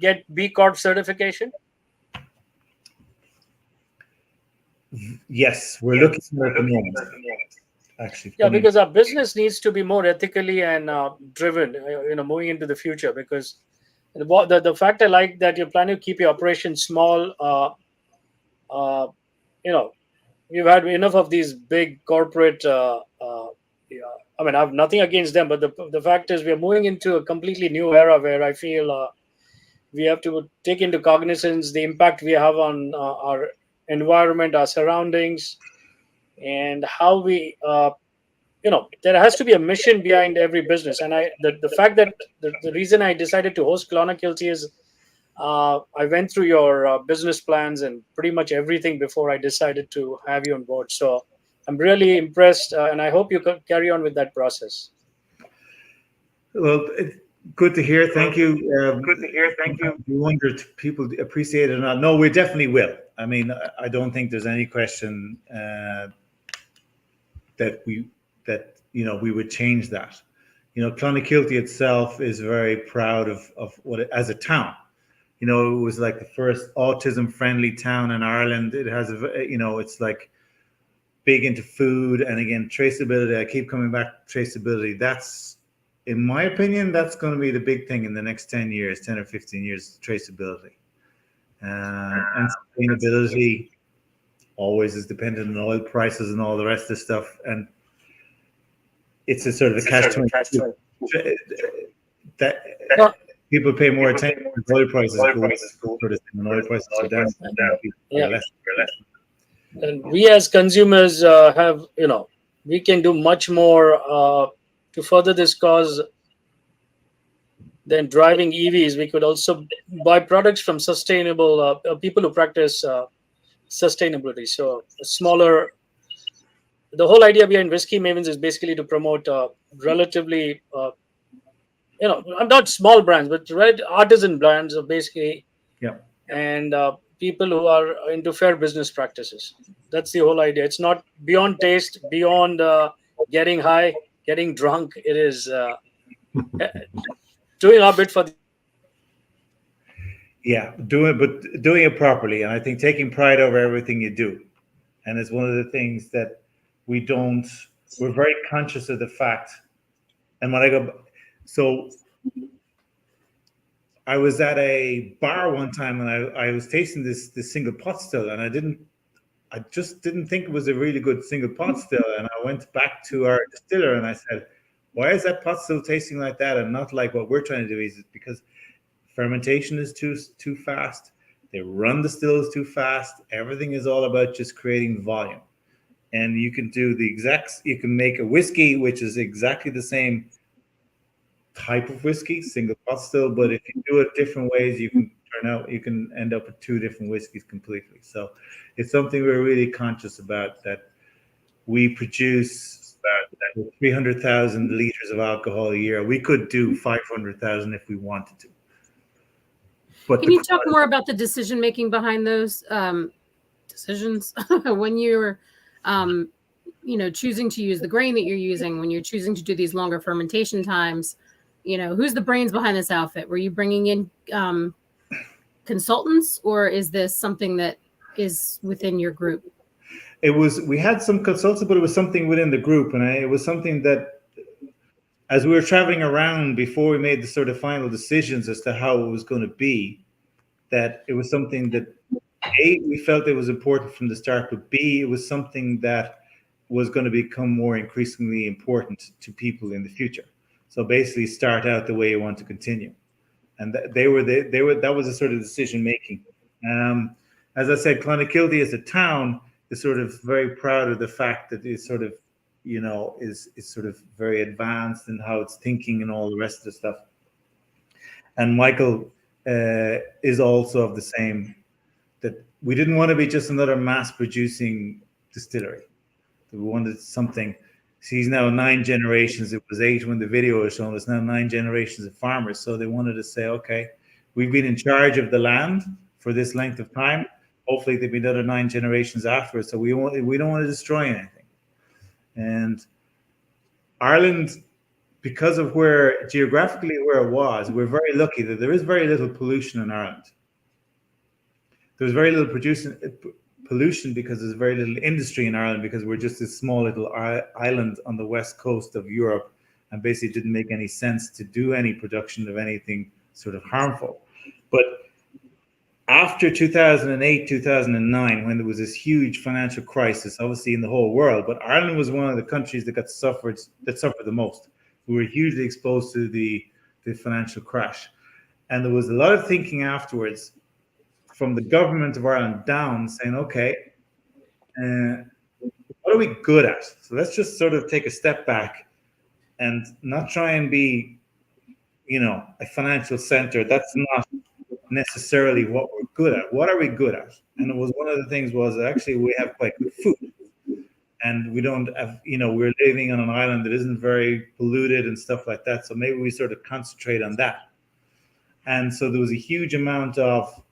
get B Corp certification. Yes, we're looking for it at the moment. Actually, yeah, because our business needs to be more ethically and driven, moving into the future. Because the fact I like that you're planning to keep your operation small. We've had enough of these big corporate. I mean, I have nothing against them, but the fact is, we are moving into a completely new era where I feel we have to take into cognizance the impact we have on our environment, our surroundings, and how we, there has to be a mission behind every business. And the fact that the reason I decided to host Clonakilty is I went through your business plans and pretty much everything before I decided to have you on board. So I'm really impressed, and I hope you can carry on with that process. Well, good to hear. Thank you. Good to hear. Thank you. I wonder if people appreciate it or not. No, we definitely will. I mean, I don't think there's any question that we would change that. Clonakilty itself is very proud of what it, as a town. It was like the first autism-friendly town in Ireland. It has it's like big into food, and again, traceability. I keep coming back to traceability. That's, in my opinion, that's going to be the big thing in the next 10 years, 10 or 15 years, traceability. And sustainability always is dependent on oil prices and all the rest of the stuff. And it's a sort of a catch-22. That people pay more attention to oil prices go sort of thing, and oil prices are down. Yeah. And we as consumers have, we can do much more to further this cause than driving EVs. We could also buy products from sustainable people who practice sustainability. So the whole idea behind Whiskey Mavens is basically to promote relatively, not small brands, but artisan brands, basically. Yeah. And people who are into fair business practices. That's the whole idea. It's not beyond taste, beyond getting high, getting drunk. It is doing our bit for doing it properly. And I think taking pride over everything you do. And it's one of the things that we're very conscious of the fact. And when I was at a bar one time and I was tasting this single pot still, and I just didn't think it was a really good single pot still. And I went back to our distiller and I said, why is that pot still tasting like that and not like what we're trying to do? Is it because fermentation is too fast? They run the stills too fast. Everything is all about just creating volume. And you can do you can make a whiskey, which is exactly the same type of whiskey, single pot still, but if you do it different ways, you can end up with two different whiskeys completely. So it's something we're really conscious about, that we produce about 300,000 liters of alcohol a year. We could do 500,000 if we wanted to. But can you talk more about the decision making behind those decisions when you're choosing to use the grain that you're using, when you're choosing to do these longer fermentation times? Who's the brains behind this outfit? Were you bringing in consultants, or is this something that is within your group? We had some consultants, but it was something within the group. And it was something that, as we were traveling around before we made the sort of final decisions as to how it was going to be, that it was something that, A, we felt it was important from the start, but B, it was something that was going to become more increasingly important to people in the future. So basically start out the way you want to continue. And that was a sort of decision making. As I said, Clonakilty as a town is sort of very proud of the fact that it's sort of, is sort of very advanced in how it's thinking and all the rest of the stuff. And Michael is also of the same, that we didn't want to be just another mass producing distillery. We wanted something. He's now 9 generations. It was 8 when the video was shown. It's now 9 generations of farmers. So they wanted to say, okay, we've been in charge of the land for this length of time. Hopefully there'll be another 9 generations after. So we don't want to destroy anything. And Ireland, because of geographically where it was, we're very lucky that there is very little pollution in Ireland. There's very little pollution because there's very little industry in Ireland, because we're just this small little island on the west coast of Europe, and basically didn't make any sense to do any production of anything sort of harmful. But after 2008, 2009, when there was this huge financial crisis, obviously in the whole world, but Ireland was one of the countries that suffered the most. We were hugely exposed to the financial crash. And there was a lot of thinking afterwards from the government of Ireland down, saying, okay, what are we good at? So let's just sort of take a step back and not try and be, a financial center. That's not necessarily what we're good at. What are we good at? And it was one of the things was actually we have quite good food. and we don't have, we're living on an island that isn't very polluted and stuff like that. So maybe we sort of concentrate on that. And so there was a huge amount of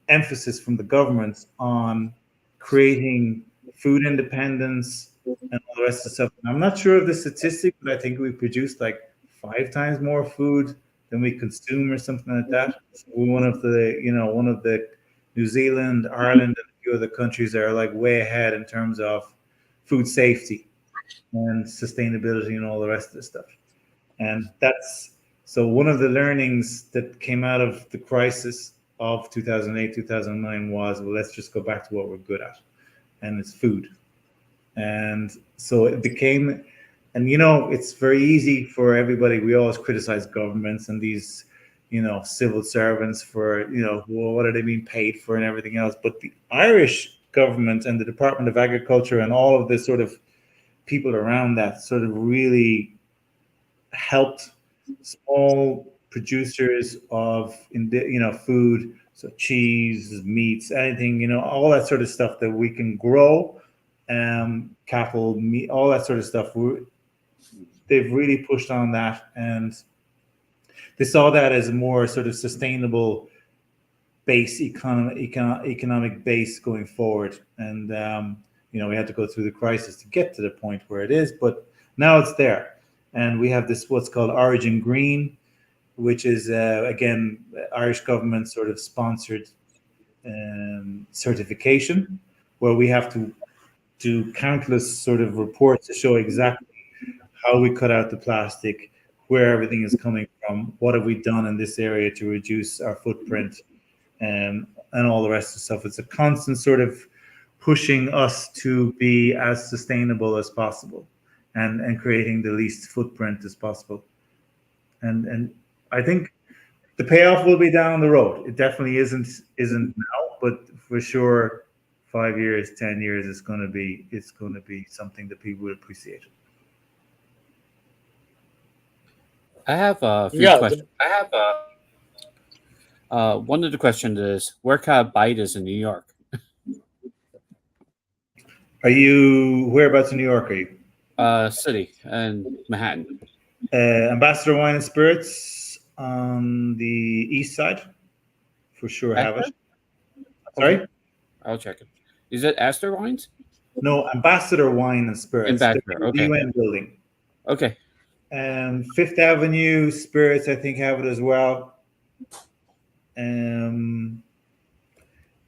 emphasis from the government on creating food independence and all the rest of the stuff. And I'm not sure of the statistic, but I think we produce like 5 times more food than we consume or something like that. So we're one of the New Zealand, Ireland, and a few other countries that are like way ahead in terms of food safety and sustainability and all the rest of the stuff. And so one of the learnings that came out of the crisis of 2008, 2009 was, well, let's just go back to what we're good at, and it's food. And so it became, and it's very easy for everybody. We always criticize governments and these, civil servants for, well, what are they being paid for and everything else. But the Irish government and the Department of Agriculture and all of the sort of people around that sort of really helped small producers of food, so cheese, meats, anything, all that sort of stuff that we can grow, cattle, meat, all that sort of stuff. They've really pushed on that, and they saw that as a more sort of sustainable base, economic base going forward. And we had to go through the crisis to get to the point where it is, but now it's there. And we have this what's called Origin Green, which is again Irish government sort of sponsored certification, where we have to do countless sort of reports to show exactly how we cut out the plastic, where everything is coming from, what have we done in this area to reduce our footprint, and all the rest of the stuff. It's a constant sort of pushing us to be as sustainable as possible, and creating the least footprint as possible. And I think the payoff will be down the road. It definitely isn't now, but for sure, 5 years, 10 years, it's going to be something that people will appreciate. I have a few questions. One of the questions is, where can I buy this in New York? Whereabouts in New York are you? City and Manhattan. Ambassador Wine and Spirits on the east side, for sure. Have it. Sorry? I'll check it. Is it Astor Wines? No, Ambassador Wine and Spirits. Ambassador, okay. The UN building. Okay. Fifth Avenue Spirits, I think, have it as well.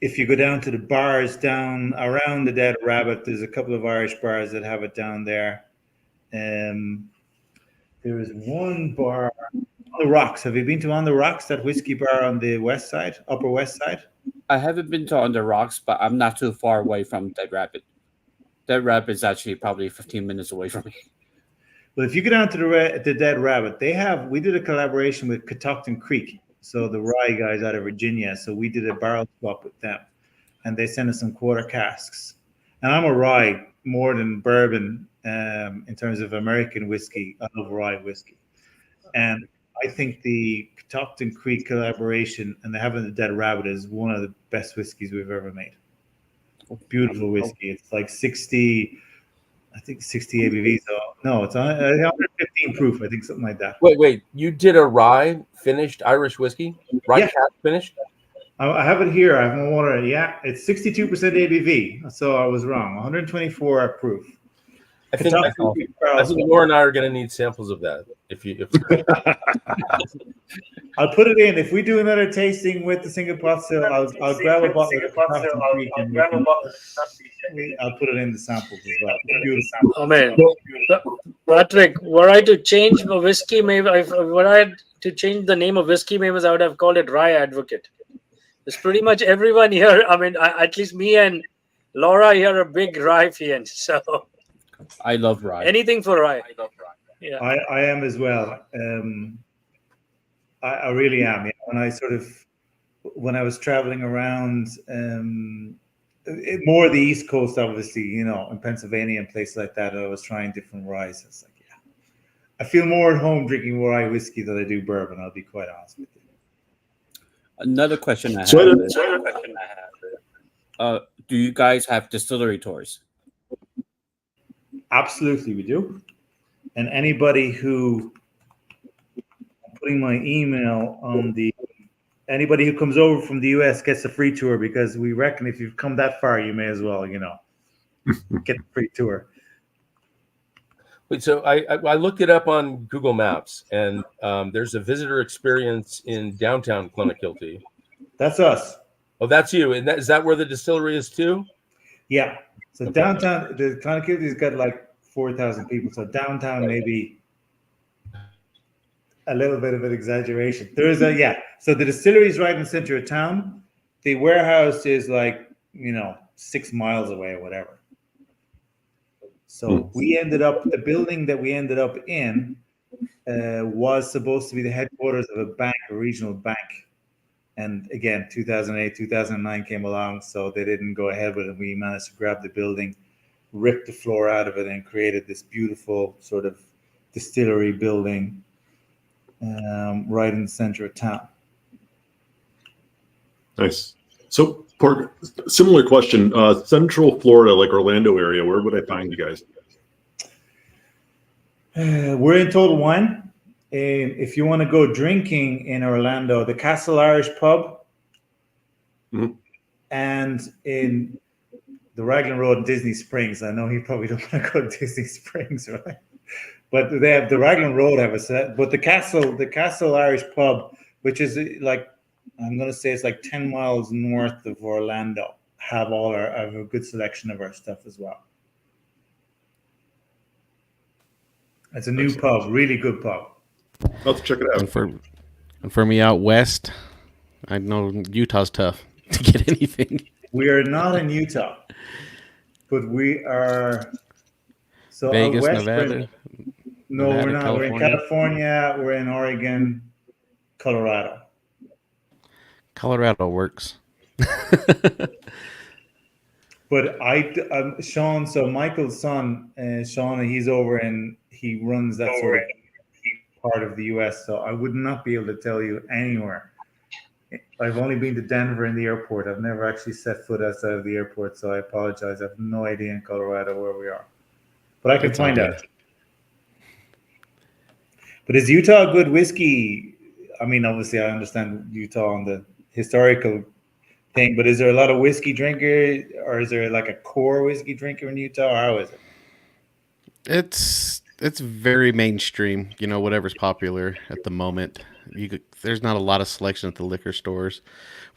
If you go down to the bars down around the Dead Rabbit, there's a couple of Irish bars that have it down there. There is one bar on the Rocks. Have you been to On the Rocks, that whiskey bar on the west side, Upper West Side? I haven't been to On the Rocks, but I'm not too far away from Dead Rabbit. Dead Rabbit is actually probably 15 minutes away from me. Well, if you go down to the Dead Rabbit, we did a collaboration with Catoctin Creek, so the rye guys out of Virginia. So we did a barrel swap with them, and they sent us some quarter casks. And I'm a rye more than bourbon in terms of American whiskey. I love rye whiskey, and I think the Catoctin Creek collaboration and having the Dead Rabbit is one of the best whiskeys we've ever made. Beautiful whiskey. It's like 60 ABV. So no, it's 115 proof. I think something like that. Wait. You did a rye finished Irish whiskey? Rye cask finished? I have it here. I have my water. Yeah, it's 62% ABV. So I was wrong. 124 proof. I think Laura and I are going to need samples of that. I'll put it in. If we do another tasting with the single pot still, I'll grab a bottle of Catoctin Creek and I'll put it in the samples as well. Beautiful. Oh man, Patrick, were I to change the whiskey, maybe were I to change the name of Whiskey Mavens, I would have called it Rye Advocate. It's pretty much everyone here. I mean, at least me and Laura here are big rye fiends. So I love rye. Anything for rye. I love rye. Yeah, I am as well. I really am. Yeah. When I was traveling around, more the East Coast, obviously, in Pennsylvania and places like that, I was trying different ryes. It's like, yeah, I feel more at home drinking rye whiskey than I do bourbon. I'll be quite honest with you. Another question I have. Do you guys have distillery tours? Absolutely, we do. And anybody who, I'm putting my email on the, anybody who comes over from the US gets a free tour, because we reckon if you've come that far, you may as well, get the free tour. Wait, so I looked it up on Google Maps, and there's a visitor experience in downtown Clonakilty. That's us. Oh, that's you. And is that where the distillery is too? Yeah. So downtown, the Clonakilty's got like 4,000 people. So downtown, maybe a little bit of an exaggeration. So the distillery is right in the center of town. The warehouse is like, 6 miles away or whatever. So the building that we ended up in was supposed to be the headquarters of a bank, a regional bank. And again, 2008, 2009 came along, so they didn't go ahead with it. We managed to grab the building, rip the floor out of it, and created this beautiful sort of distillery building right in the center of town. Nice. So, similar question. Central Florida, like Orlando area, where would I find you guys? We're in Total Wine. If you want to go drinking in Orlando, the Castle Irish Pub, and in the Raglan Road in Disney Springs. I know you probably don't want to go to Disney Springs, right? But they have the Raglan Road have a set. But the Castle Irish Pub, which is like, I'm going to say it's like 10 miles north of Orlando, have a good selection of our stuff as well. It's a new pub, really good pub. I'll have to check it out. And for me out west, I know Utah's tough to get anything. We are not in Utah, but we are. So Vegas, out west, Nevada. We're not. California. We're in California. We're in Oregon, Colorado. Colorado works. But Sean. So Michael's son, Sean, he runs that sort of part of the U.S. So I would not be able to tell you anywhere. I've only been to Denver and the airport. I've never actually set foot outside of the airport, so I apologize. I have no idea in Colorado where we are, but I can find out. But is Utah a good whiskey? I mean, obviously, I understand Utah on the historical thing, but is there a lot of whiskey drinkers, or is there like a core whiskey drinker in Utah, or how is it? It's very mainstream, whatever's popular at the moment. There's not a lot of selection at the liquor stores.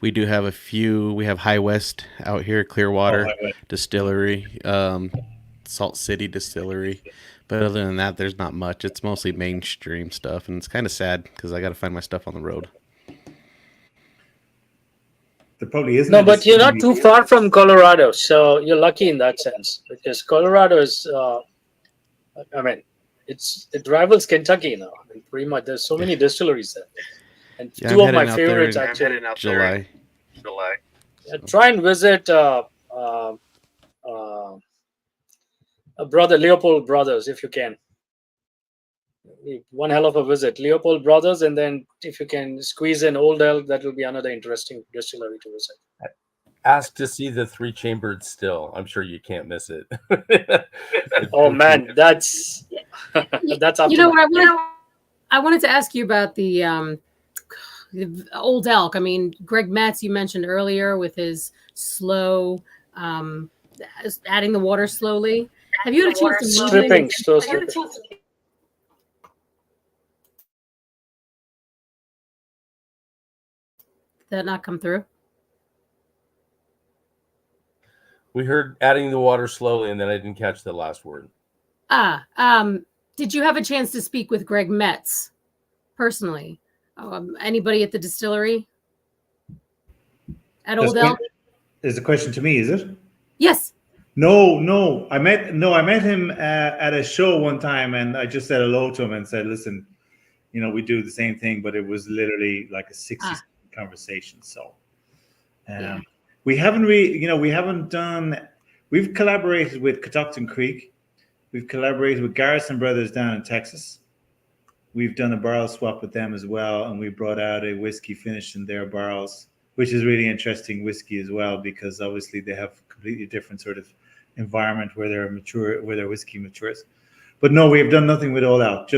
We do have a few. We have High West out here, Clearwater Distillery, Salt City Distillery. But other than that, there's not much. It's mostly mainstream stuff, and it's kind of sad because I got to find my stuff on the road. There probably isn't. No, but you're not too far from Colorado, so you're lucky in that sense, because Colorado is, it rivals Kentucky now. I mean, pretty much, there's so many distilleries there, and two of my favorites actually. July. Yeah, try and visit brother Leopold Brothers if you can. One hell of a visit, Leopold Brothers, and then if you can squeeze in Old Elk, that will be another interesting distillery to visit. Ask to see the 3-chambered still. I'm sure you can't miss it. Oh man, that's up. I wanted to ask you about the Old Elk. I mean, Greg Metz, you mentioned earlier with his slow, adding the water slowly. Have you had a chance to stripping? Did that not come through? We heard adding the water slowly, and then I didn't catch the last word. Did you have a chance to speak with Greg Metz personally? Anybody at the distillery at Old Elk? Is the question to me? Is it? Yes. No. I met him at a show one time, and I just said hello to him and said, "Listen, we do the same thing," but it was literally like a 60 conversation. So, we haven't really, we've collaborated with Catoctin Creek. We've collaborated with Garrison Brothers down in Texas. We've done a barrel swap with them as well, and we brought out a whiskey finished in their barrels, which is really interesting whiskey as well, because obviously they have completely different sort of environment where their whiskey matures. But no, we have done nothing with All Out.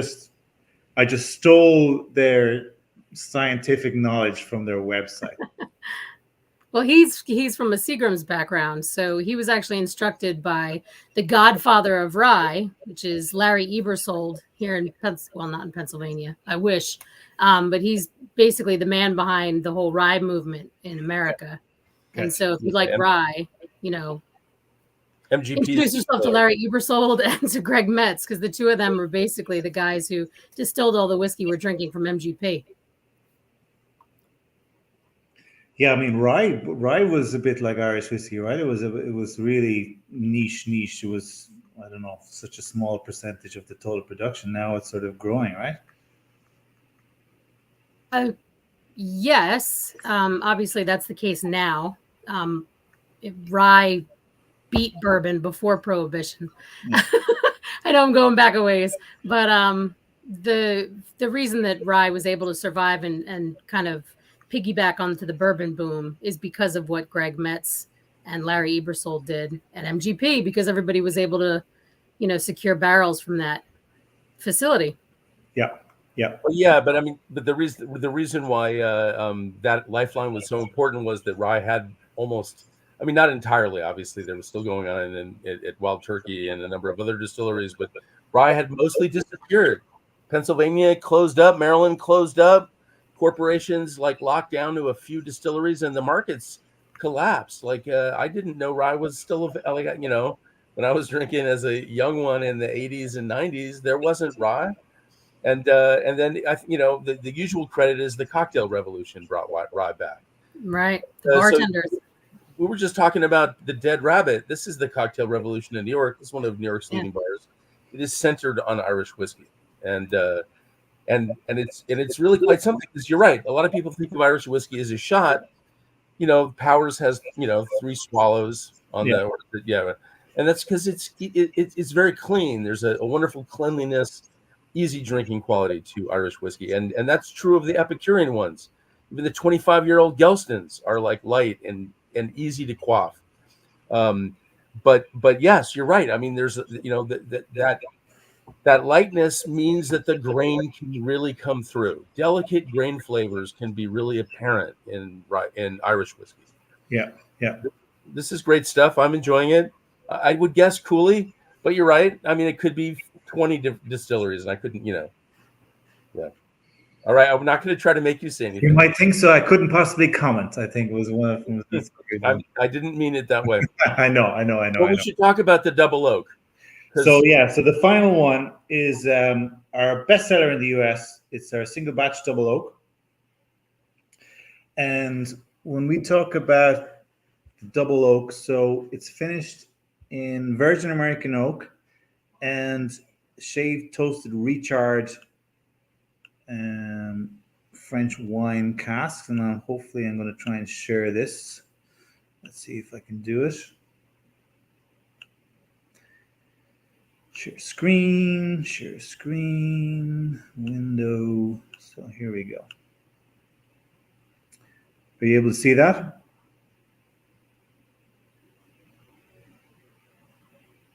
I just stole their scientific knowledge from their website. Well, he's from a Seagram's background, so he was actually instructed by the godfather of rye, which is Larry Ebersold here in not in Pennsylvania. I wish, but he's basically the man behind the whole rye movement in America. And so, if you like rye, MGP. Introduce yourself to Larry Ebersold and to Greg Metz, because the two of them were basically the guys who distilled all the whiskey we're drinking from MGP. Yeah, I mean, rye was a bit like Irish whiskey, right? It was really niche. It was, I don't know, such a small percentage of the total production. Now it's sort of growing, right? Yes, obviously that's the case now. Rye beat bourbon before Prohibition. Yeah. I know I'm going back a ways, but the reason that rye was able to survive and kind of piggyback onto the bourbon boom is because of what Greg Metz and Larry Ebersold did at MGP, because everybody was able to, secure barrels from that facility. Yeah. Well, yeah, but I mean, the reason why that lifeline was so important was that rye had almost, I mean, not entirely, obviously, there was still going on at Wild Turkey and a number of other distilleries, but rye had mostly disappeared. Pennsylvania closed up, Maryland closed up, corporations locked down to a few distilleries, and the markets collapsed. I didn't know rye was still when I was drinking as a young one in the 80s and 90s, there wasn't rye. And then the usual credit is the cocktail revolution brought rye back. Right, the bartenders. So we were just talking about the Dead Rabbit. This is the cocktail revolution in New York. It's one of New York's leading bars. It is centered on Irish whiskey, and it's really quite something. Because you're right, a lot of people think of Irish whiskey as a shot. Powers has 3 swallows on and that's because it's very clean. There's a wonderful cleanliness, easy drinking quality to Irish whiskey, and that's true of the Epicurean ones. Even the 25-year-old Gelstons are light and easy to quaff. But yes, you're right. I mean, there's that lightness means that the grain can really come through. Delicate grain flavors can be really apparent in Irish whiskey. Yeah. This is great stuff. I'm enjoying it. I would guess Cooley, but you're right. I mean, it could be 20 distilleries, and I couldn't, Yeah. All right. I'm not going to try to make you say anything. You might think so. I couldn't possibly comment. I think was one of them. I didn't mean it that way. I know. But we should talk about the double oak. So the final one is our bestseller in the US. It's our single batch double oak. And when we talk about double oak, so it's finished in virgin American oak and shaved, toasted, recharred French wine casks. And hopefully I'm going to try and share this. Let's see if I can do it. Share screen, window. So here we go. Are you able to see that?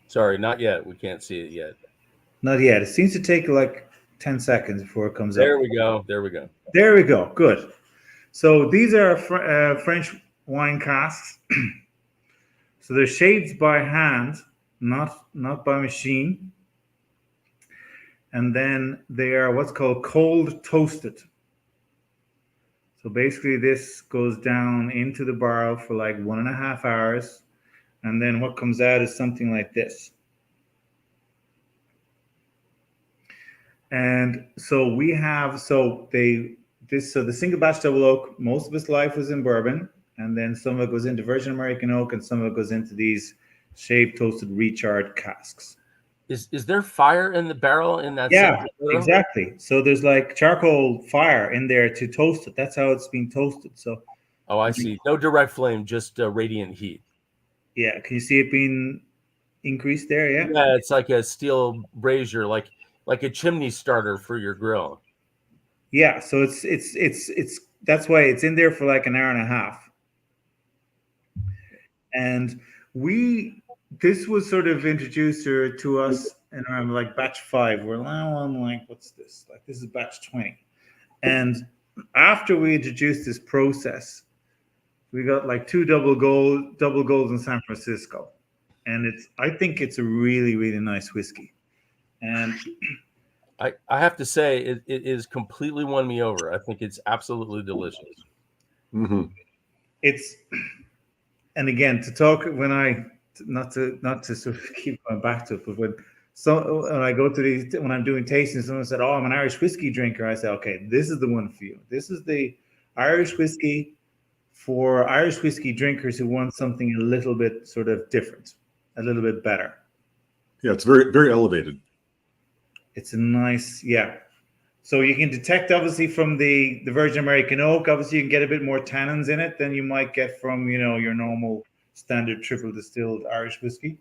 Sorry, not yet. We can't see it yet. Not yet. It seems to take 10 seconds before it comes up. There we go. There we go. Good. So these are French wine casks. So they're shaved by hand, not by machine. And then they are what's called cold toasted. So basically this goes down into the barrel for 1.5 hours. And then what comes out is something like this. And so we have, the single batch double oak, most of its life was in bourbon, and then some of it goes into virgin American oak, and some of it goes into these shaved, toasted, recharred casks. Is there fire in the barrel in that? Yeah, exactly. So there's charcoal fire in there to toast it. That's how it's being toasted. So. Oh, I see. No direct flame, just radiant heat. Yeah, can you see it being increased there? Yeah. Yeah, it's like a steel brazier, like a chimney starter for your grill. Yeah, so it's that's why it's in there for 1.5 hours. And we this was sort of introduced to us in around like batch 5. We're now on like, what's this? Like this is batch 20. And after we introduced this process, we got like 2 double golds in San Francisco. And I think it's a really, really nice whiskey. And I have to say it is completely won me over. I think it's absolutely delicious. Mm-hmm. And again, to talk when I not to sort of keep going back to it, but when I go to these, when I'm doing tastings, someone said, "Oh, I'm an Irish whiskey drinker," I say, "Okay, this is the one for you. This is the Irish whiskey for Irish whiskey drinkers who want something a little bit sort of different, a little bit better." Yeah, it's very, very elevated. It's a nice, yeah. So you can detect, obviously, from the Virgin American oak. Obviously, you can get a bit more tannins in it than you might get from, your normal standard triple distilled Irish whiskey.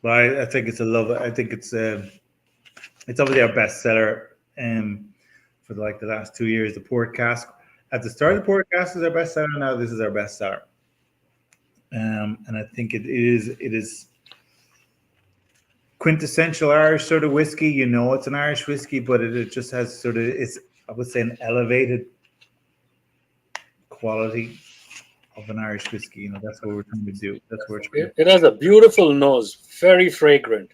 But I think it's I think it's obviously our bestseller for the last 2 years. The port cask. At the start, the port cask is our bestseller. Now this is our bestseller. And I think it is quintessential Irish sort of whiskey. It's an Irish whiskey, but it just has sort of, I would say, an elevated quality of an Irish whiskey. That's what we're trying to do. That's what it has a beautiful nose, very fragrant.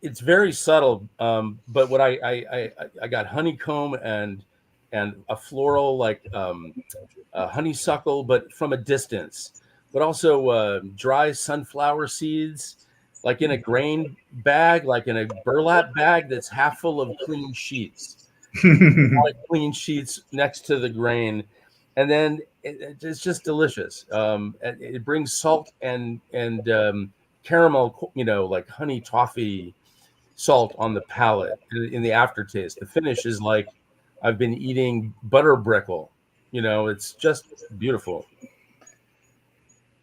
It's very subtle, but what I got honeycomb and a floral like honeysuckle, but from a distance, but also dry sunflower seeds, like in a grain bag, like in a burlap bag that's half full of clean sheets, like clean sheets next to the grain, and then it's just delicious. It brings salt and caramel, like honey toffee salt on the palate in the aftertaste. The finish is like I've been eating butter brickle. It's just beautiful.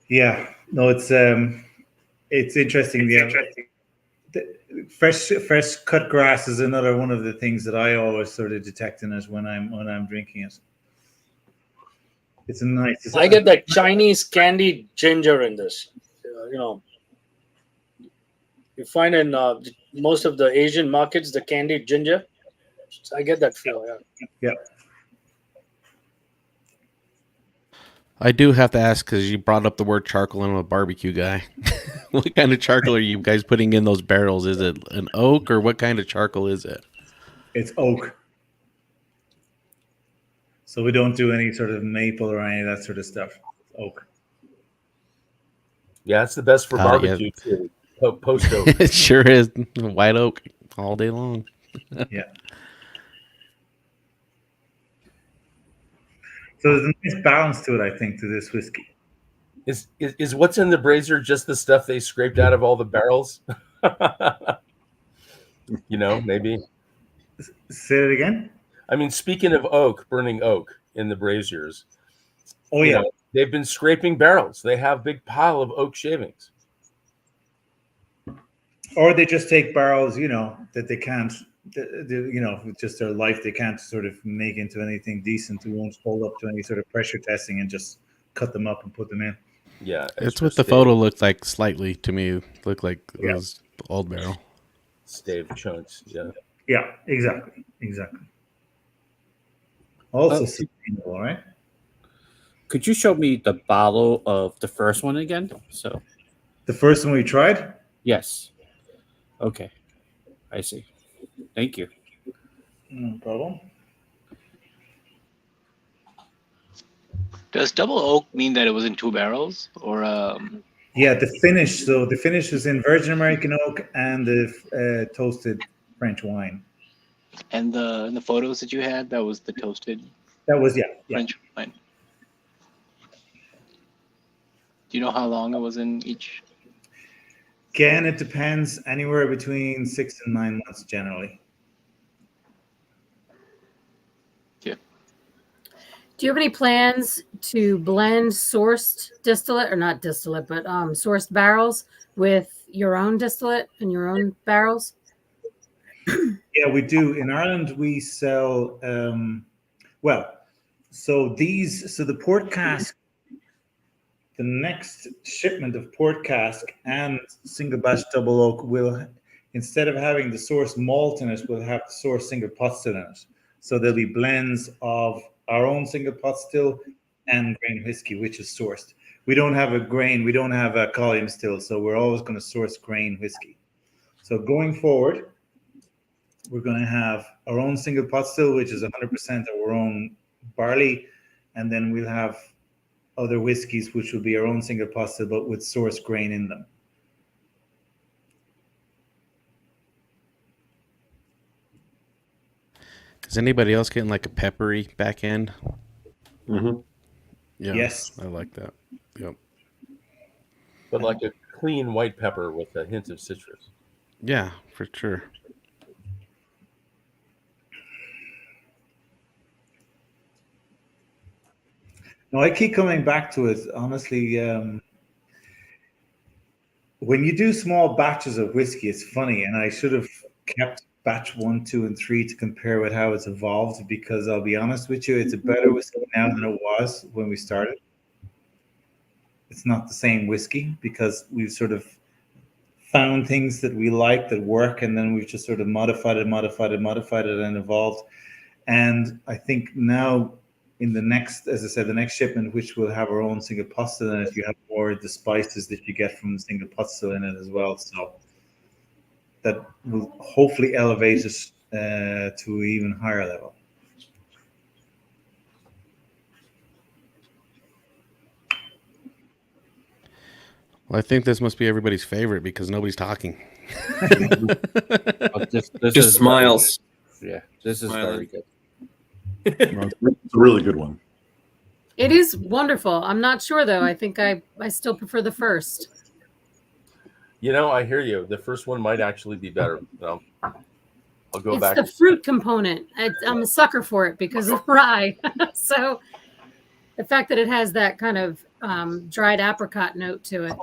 Yeah, no, it's interesting. The fresh cut grass is another one of the things that I always sort of detect in it when I'm drinking it. It's a nice. I get that Chinese candied ginger in this. You find in most of the Asian markets the candied ginger. So I get that feel. Yeah. I do have to ask because you brought up the word charcoal and I'm a barbecue guy. What kind of charcoal are you guys putting in those barrels? Is it an oak or what kind of charcoal is it? It's oak. So we don't do any sort of maple or any of that sort of stuff. It's oak. Yeah, it's the best for barbecue too. Post oak. It sure is. White oak all day long. Yeah. So there's a nice balance to it, I think, to this whiskey. Is what's in the brazier just the stuff they scraped out of all the barrels? Maybe. Say it again. I mean, speaking of oak, burning oak in the braziers. Oh yeah, they've been scraping barrels. They have a big pile of oak shavings. Or they just take barrels, that they can't, just their life, they can't sort of make into anything decent. They won't hold up to any sort of pressure testing and just cut them up and put them in. Yeah. It's what the photo looked like slightly to me. Looked like it was old barrel. Stave chunks. Yeah. Yeah, exactly. Also sustainable, right? Could you show me the bottle of the first one again? So the first one we tried? Yes. Okay. I see. Thank you. No problem. Does double oak mean that it was in 2 barrels or Yeah, the finish. So the finish was in Virgin American oak and the toasted French wine. And in the photos that you had, that was the toasted. That was French wine. Do you know how long it was in each? Again, it depends. Anywhere between 6 and 9 months, generally. Yeah. Do you have any plans to blend sourced distillate, or not distillate, but sourced barrels with your own distillate and your own barrels? Yeah, we do. In Ireland, we sell, so the port cask the next shipment of port cask and single batch double oak will, instead of having the source malt in it, we'll have the source single pot still in it. So there'll be blends of our own single pot still and grain whiskey, which is sourced. We don't have a grain, we don't have a column still, so we're always going to source grain whiskey. So going forward, we're going to have our own single pot still, which is 100% our own barley, and then we'll have other whiskeys, which will be our own single pot still, but with source grain in them. Is anybody else getting like a peppery back end? Mm-hmm. Yeah. Yes. I like that. Yep. But like a clean white pepper with a hint of citrus. Yeah, for sure. No, I keep coming back to it. Honestly, when you do small batches of whiskey, it's funny, and I should have kept batch 1, 2, and 3 to compare with how it's evolved, because I'll be honest with you, it's a better whiskey now than it was when we started. It's not the same whiskey because we've sort of found things that we like that work, and then we've just sort of modified it, and evolved. And I think now in the next, as I said, the next shipment, which will have our own single pot still in it, you have more of the spices that you get from the single pot still in it as well. So that will hopefully elevate it to an even higher level. Well, I think this must be everybody's favorite because nobody's talking. This Just is smiles. Yeah, this is Smiling. very good. It's a really good one. It is wonderful. I'm not sure though. I think I still prefer the first. You know, I hear you. The first one might actually be better. I'll go It's back. the fruit component. I'm a sucker for it because of rye. So the fact that it has that kind of dried apricot note to it.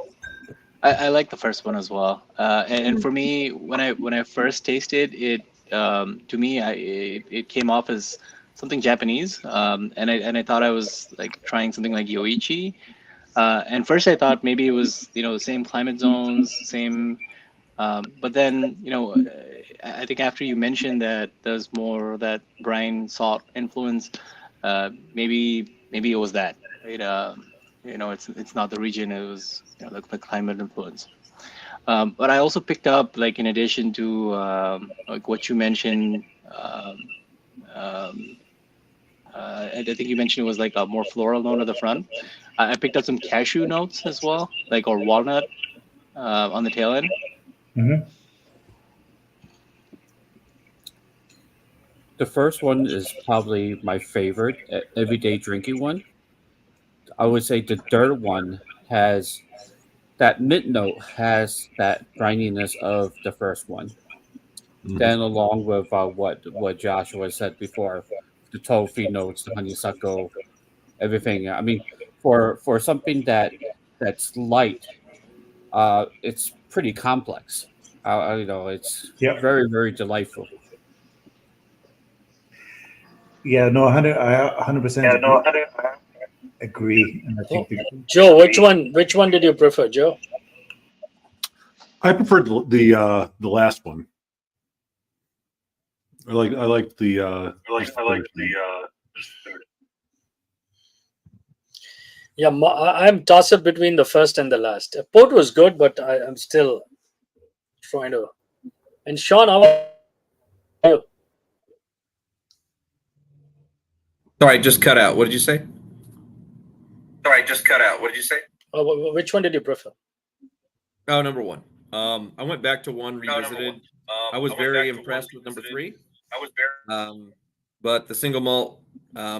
I like the first one as well. And for me, when I first tasted it, to me, it came off as something Japanese, and I thought I was like trying something like Yoichi. And first I thought maybe it was the same climate zones, same. But then I think after you mentioned that there's more of that brine salt influence, maybe it was that. Right? It's not the region. It was the climate influence. But I also picked up, like, in addition to like what you mentioned, I think you mentioned it was like a more floral note at the front. I picked up some cashew notes as well, like, or walnut on the tail end. Mm-hmm. The first one is probably my favorite everyday drinking one. I would say the third one has that mid note, has that brininess of the first one. Mhm. Then along with what Joshua said before, the toffee notes, the honeysuckle, everything. I mean, for something that's light, it's pretty complex. It's Yep. very, very delightful. Yeah, no, 100% agree. And I think Joe, which one did you prefer, Joe? I preferred the last one. I like the Yeah, I'm tossed up between the first and the last. Port was good, but I'm still trying to. And Sean, how about you? Sorry, just cut out. What did you say? Which one did you prefer? Oh, number one. I went back to one revisited. I was very impressed with number three. But the single malt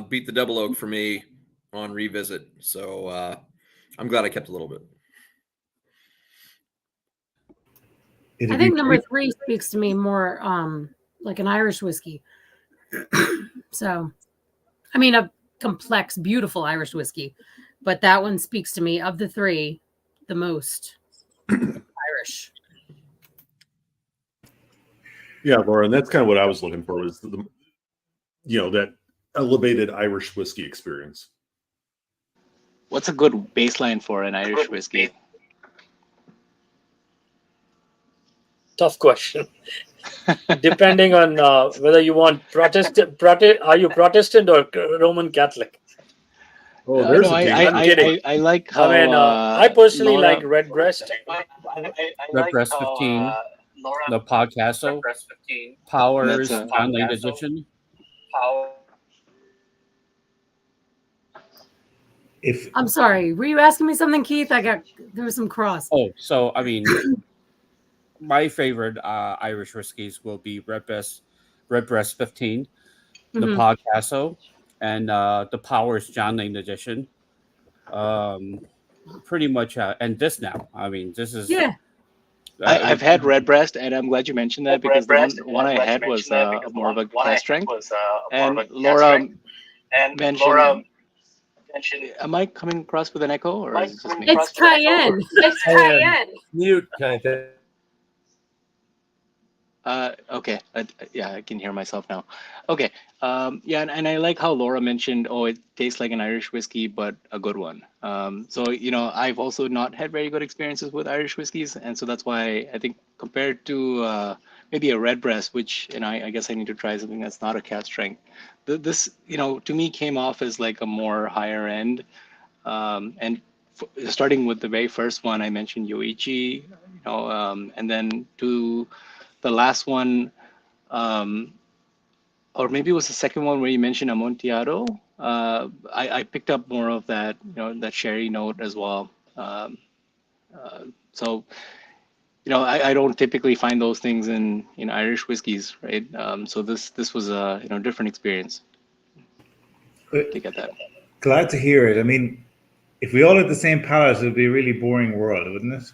beat the double oak for me on revisit. So I'm glad I kept a little bit. I think number 3 speaks to me more like an Irish whiskey. So, I mean, a complex, beautiful Irish whiskey, but that one speaks to me of the 3 the most Irish. Yeah, Laura, and that's kind of what I was looking for, was that elevated Irish whiskey experience. what's a good baseline for an Irish whiskey? Tough question. Depending on whether you want Protestant, are you Protestant or Roman Catholic? Oh, there's No, a game. I'm kidding. I like how. I mean, I personally Laura, like Redbreast. Redbreast 15, the Podcasto, Powers, That's a- John Lane Edition. If I'm sorry. Were you asking me something, Keith? There was some cross. Oh, so I mean, my favorite Irish whiskeys will be Redbreast 15, the Mhm. Podcasto, and the Powers John Lane Edition. Pretty much, and this now. I mean, this is. Yeah. I've had Redbreast, and I'm glad you mentioned that because the one I had was more of a cask strength. And Laura mentioned. Am I coming across with an echo, or is it just me? It's Cayenne. It's Cayenne. Mute kind of thing. Okay. Yeah, I can hear myself now. Okay. Yeah, and I like how Laura mentioned, oh, it tastes like an Irish whiskey, but a good one. So, I've also not had very good experiences with Irish whiskeys. And so that's why I think compared to maybe a Redbreast, which, I guess I need to try something that's not a cask strength. This, to me came off as like a more higher end. And starting with the very first one, I mentioned Yoichi, and then to the last one, or maybe it was the second one where you mentioned Amontillado. I picked up more of that, that sherry note as well. So, I don't typically find those things in Irish whiskeys, right? So this was a different experience to get that. glad to hear it. I mean, if we all had the same palate, it would be a really boring world, wouldn't it?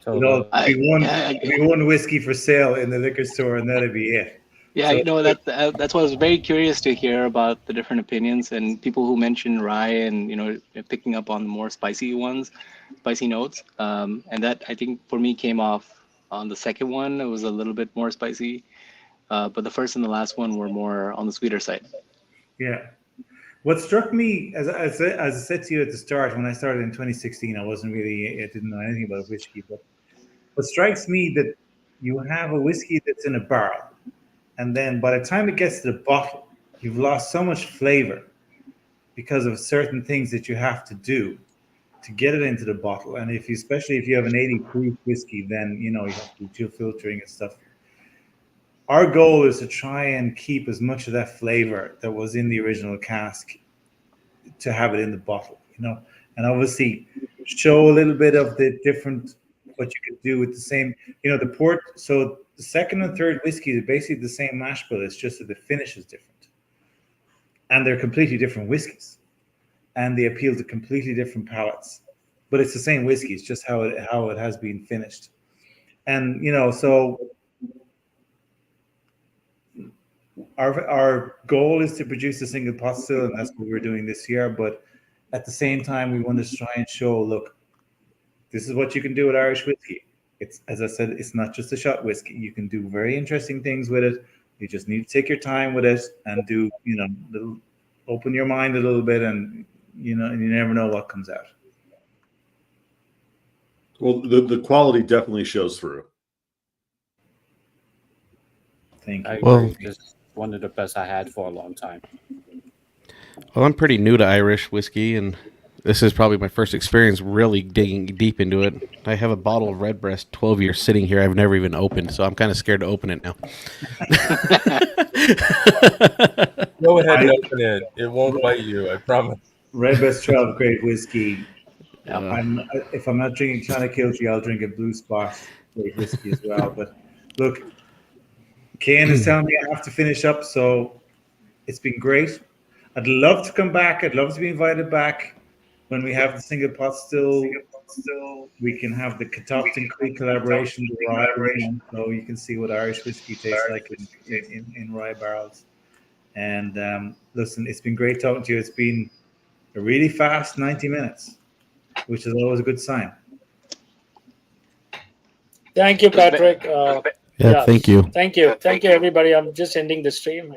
So We'd all the- be one whiskey for sale in the liquor store, and that'd be it. Yeah, that's why I was very curious to hear about the different opinions and people who mentioned rye and picking up on more spicy notes. And that I think for me came off on the second one. It was a little bit more spicy, but the first and the last one were more on the sweeter side. Yeah. What struck me, as I said to you at the start, when I started in 2016, I didn't know anything about whiskey, but what strikes me that you have a whiskey that's in a barrel, and then by the time it gets to the bottle, you've lost so much flavor because of certain things that you have to do to get it into the bottle. And especially if you have an 80 proof whiskey, then you have to do chill filtering and stuff. Our goal is to try and keep as much of that flavor that was in the original cask to have it in the bottle, and obviously show a little bit of the different, what you could do with the same, the port. So the second and third whiskey is basically the same mash bill. It's just that the finish is different. And they're completely different whiskeys. And they appeal to completely different palates. But it's the same whiskey. It's just how it has been finished. And, so our goal is to produce a single pot still, and that's what we're doing this year. But at the same time, we want to try and show, look, this is what you can do with Irish whiskey. It's, as I said, it's not just a shot whiskey. You can do very interesting things with it. You just need to take your time with it and do, open your mind a little bit, and and you never know what comes out. Well, the quality definitely shows through. Thank you. I Well- agree. This is one of the best I had for a long time. Well, I'm pretty new to Irish whiskey, and this is probably my first experience really digging deep into it. I have a bottle of Redbreast 12 years sitting here I've never even opened, so I'm kind of scared to open it now. Go ahead and open it. It won't bite you, I promise. Redbreast 12, great whiskey. Yeah. If I'm not drinking Clonakilty, I'll drink a Blue Spot, great whiskey as well. But look, Cian is telling me I have to finish up, so it's been great. I'd love to come back. I'd love to be invited back when we have the single pot still. We can have the Catoctin Creek collaboration, so you can see what Irish whiskey tastes like in rye barrels. And listen, it's been great talking to you. It's been a really fast 90 minutes, which is always a good sign. Thank you, Patrick. Yeah, thank you. Thank you, everybody. I'm just ending the stream.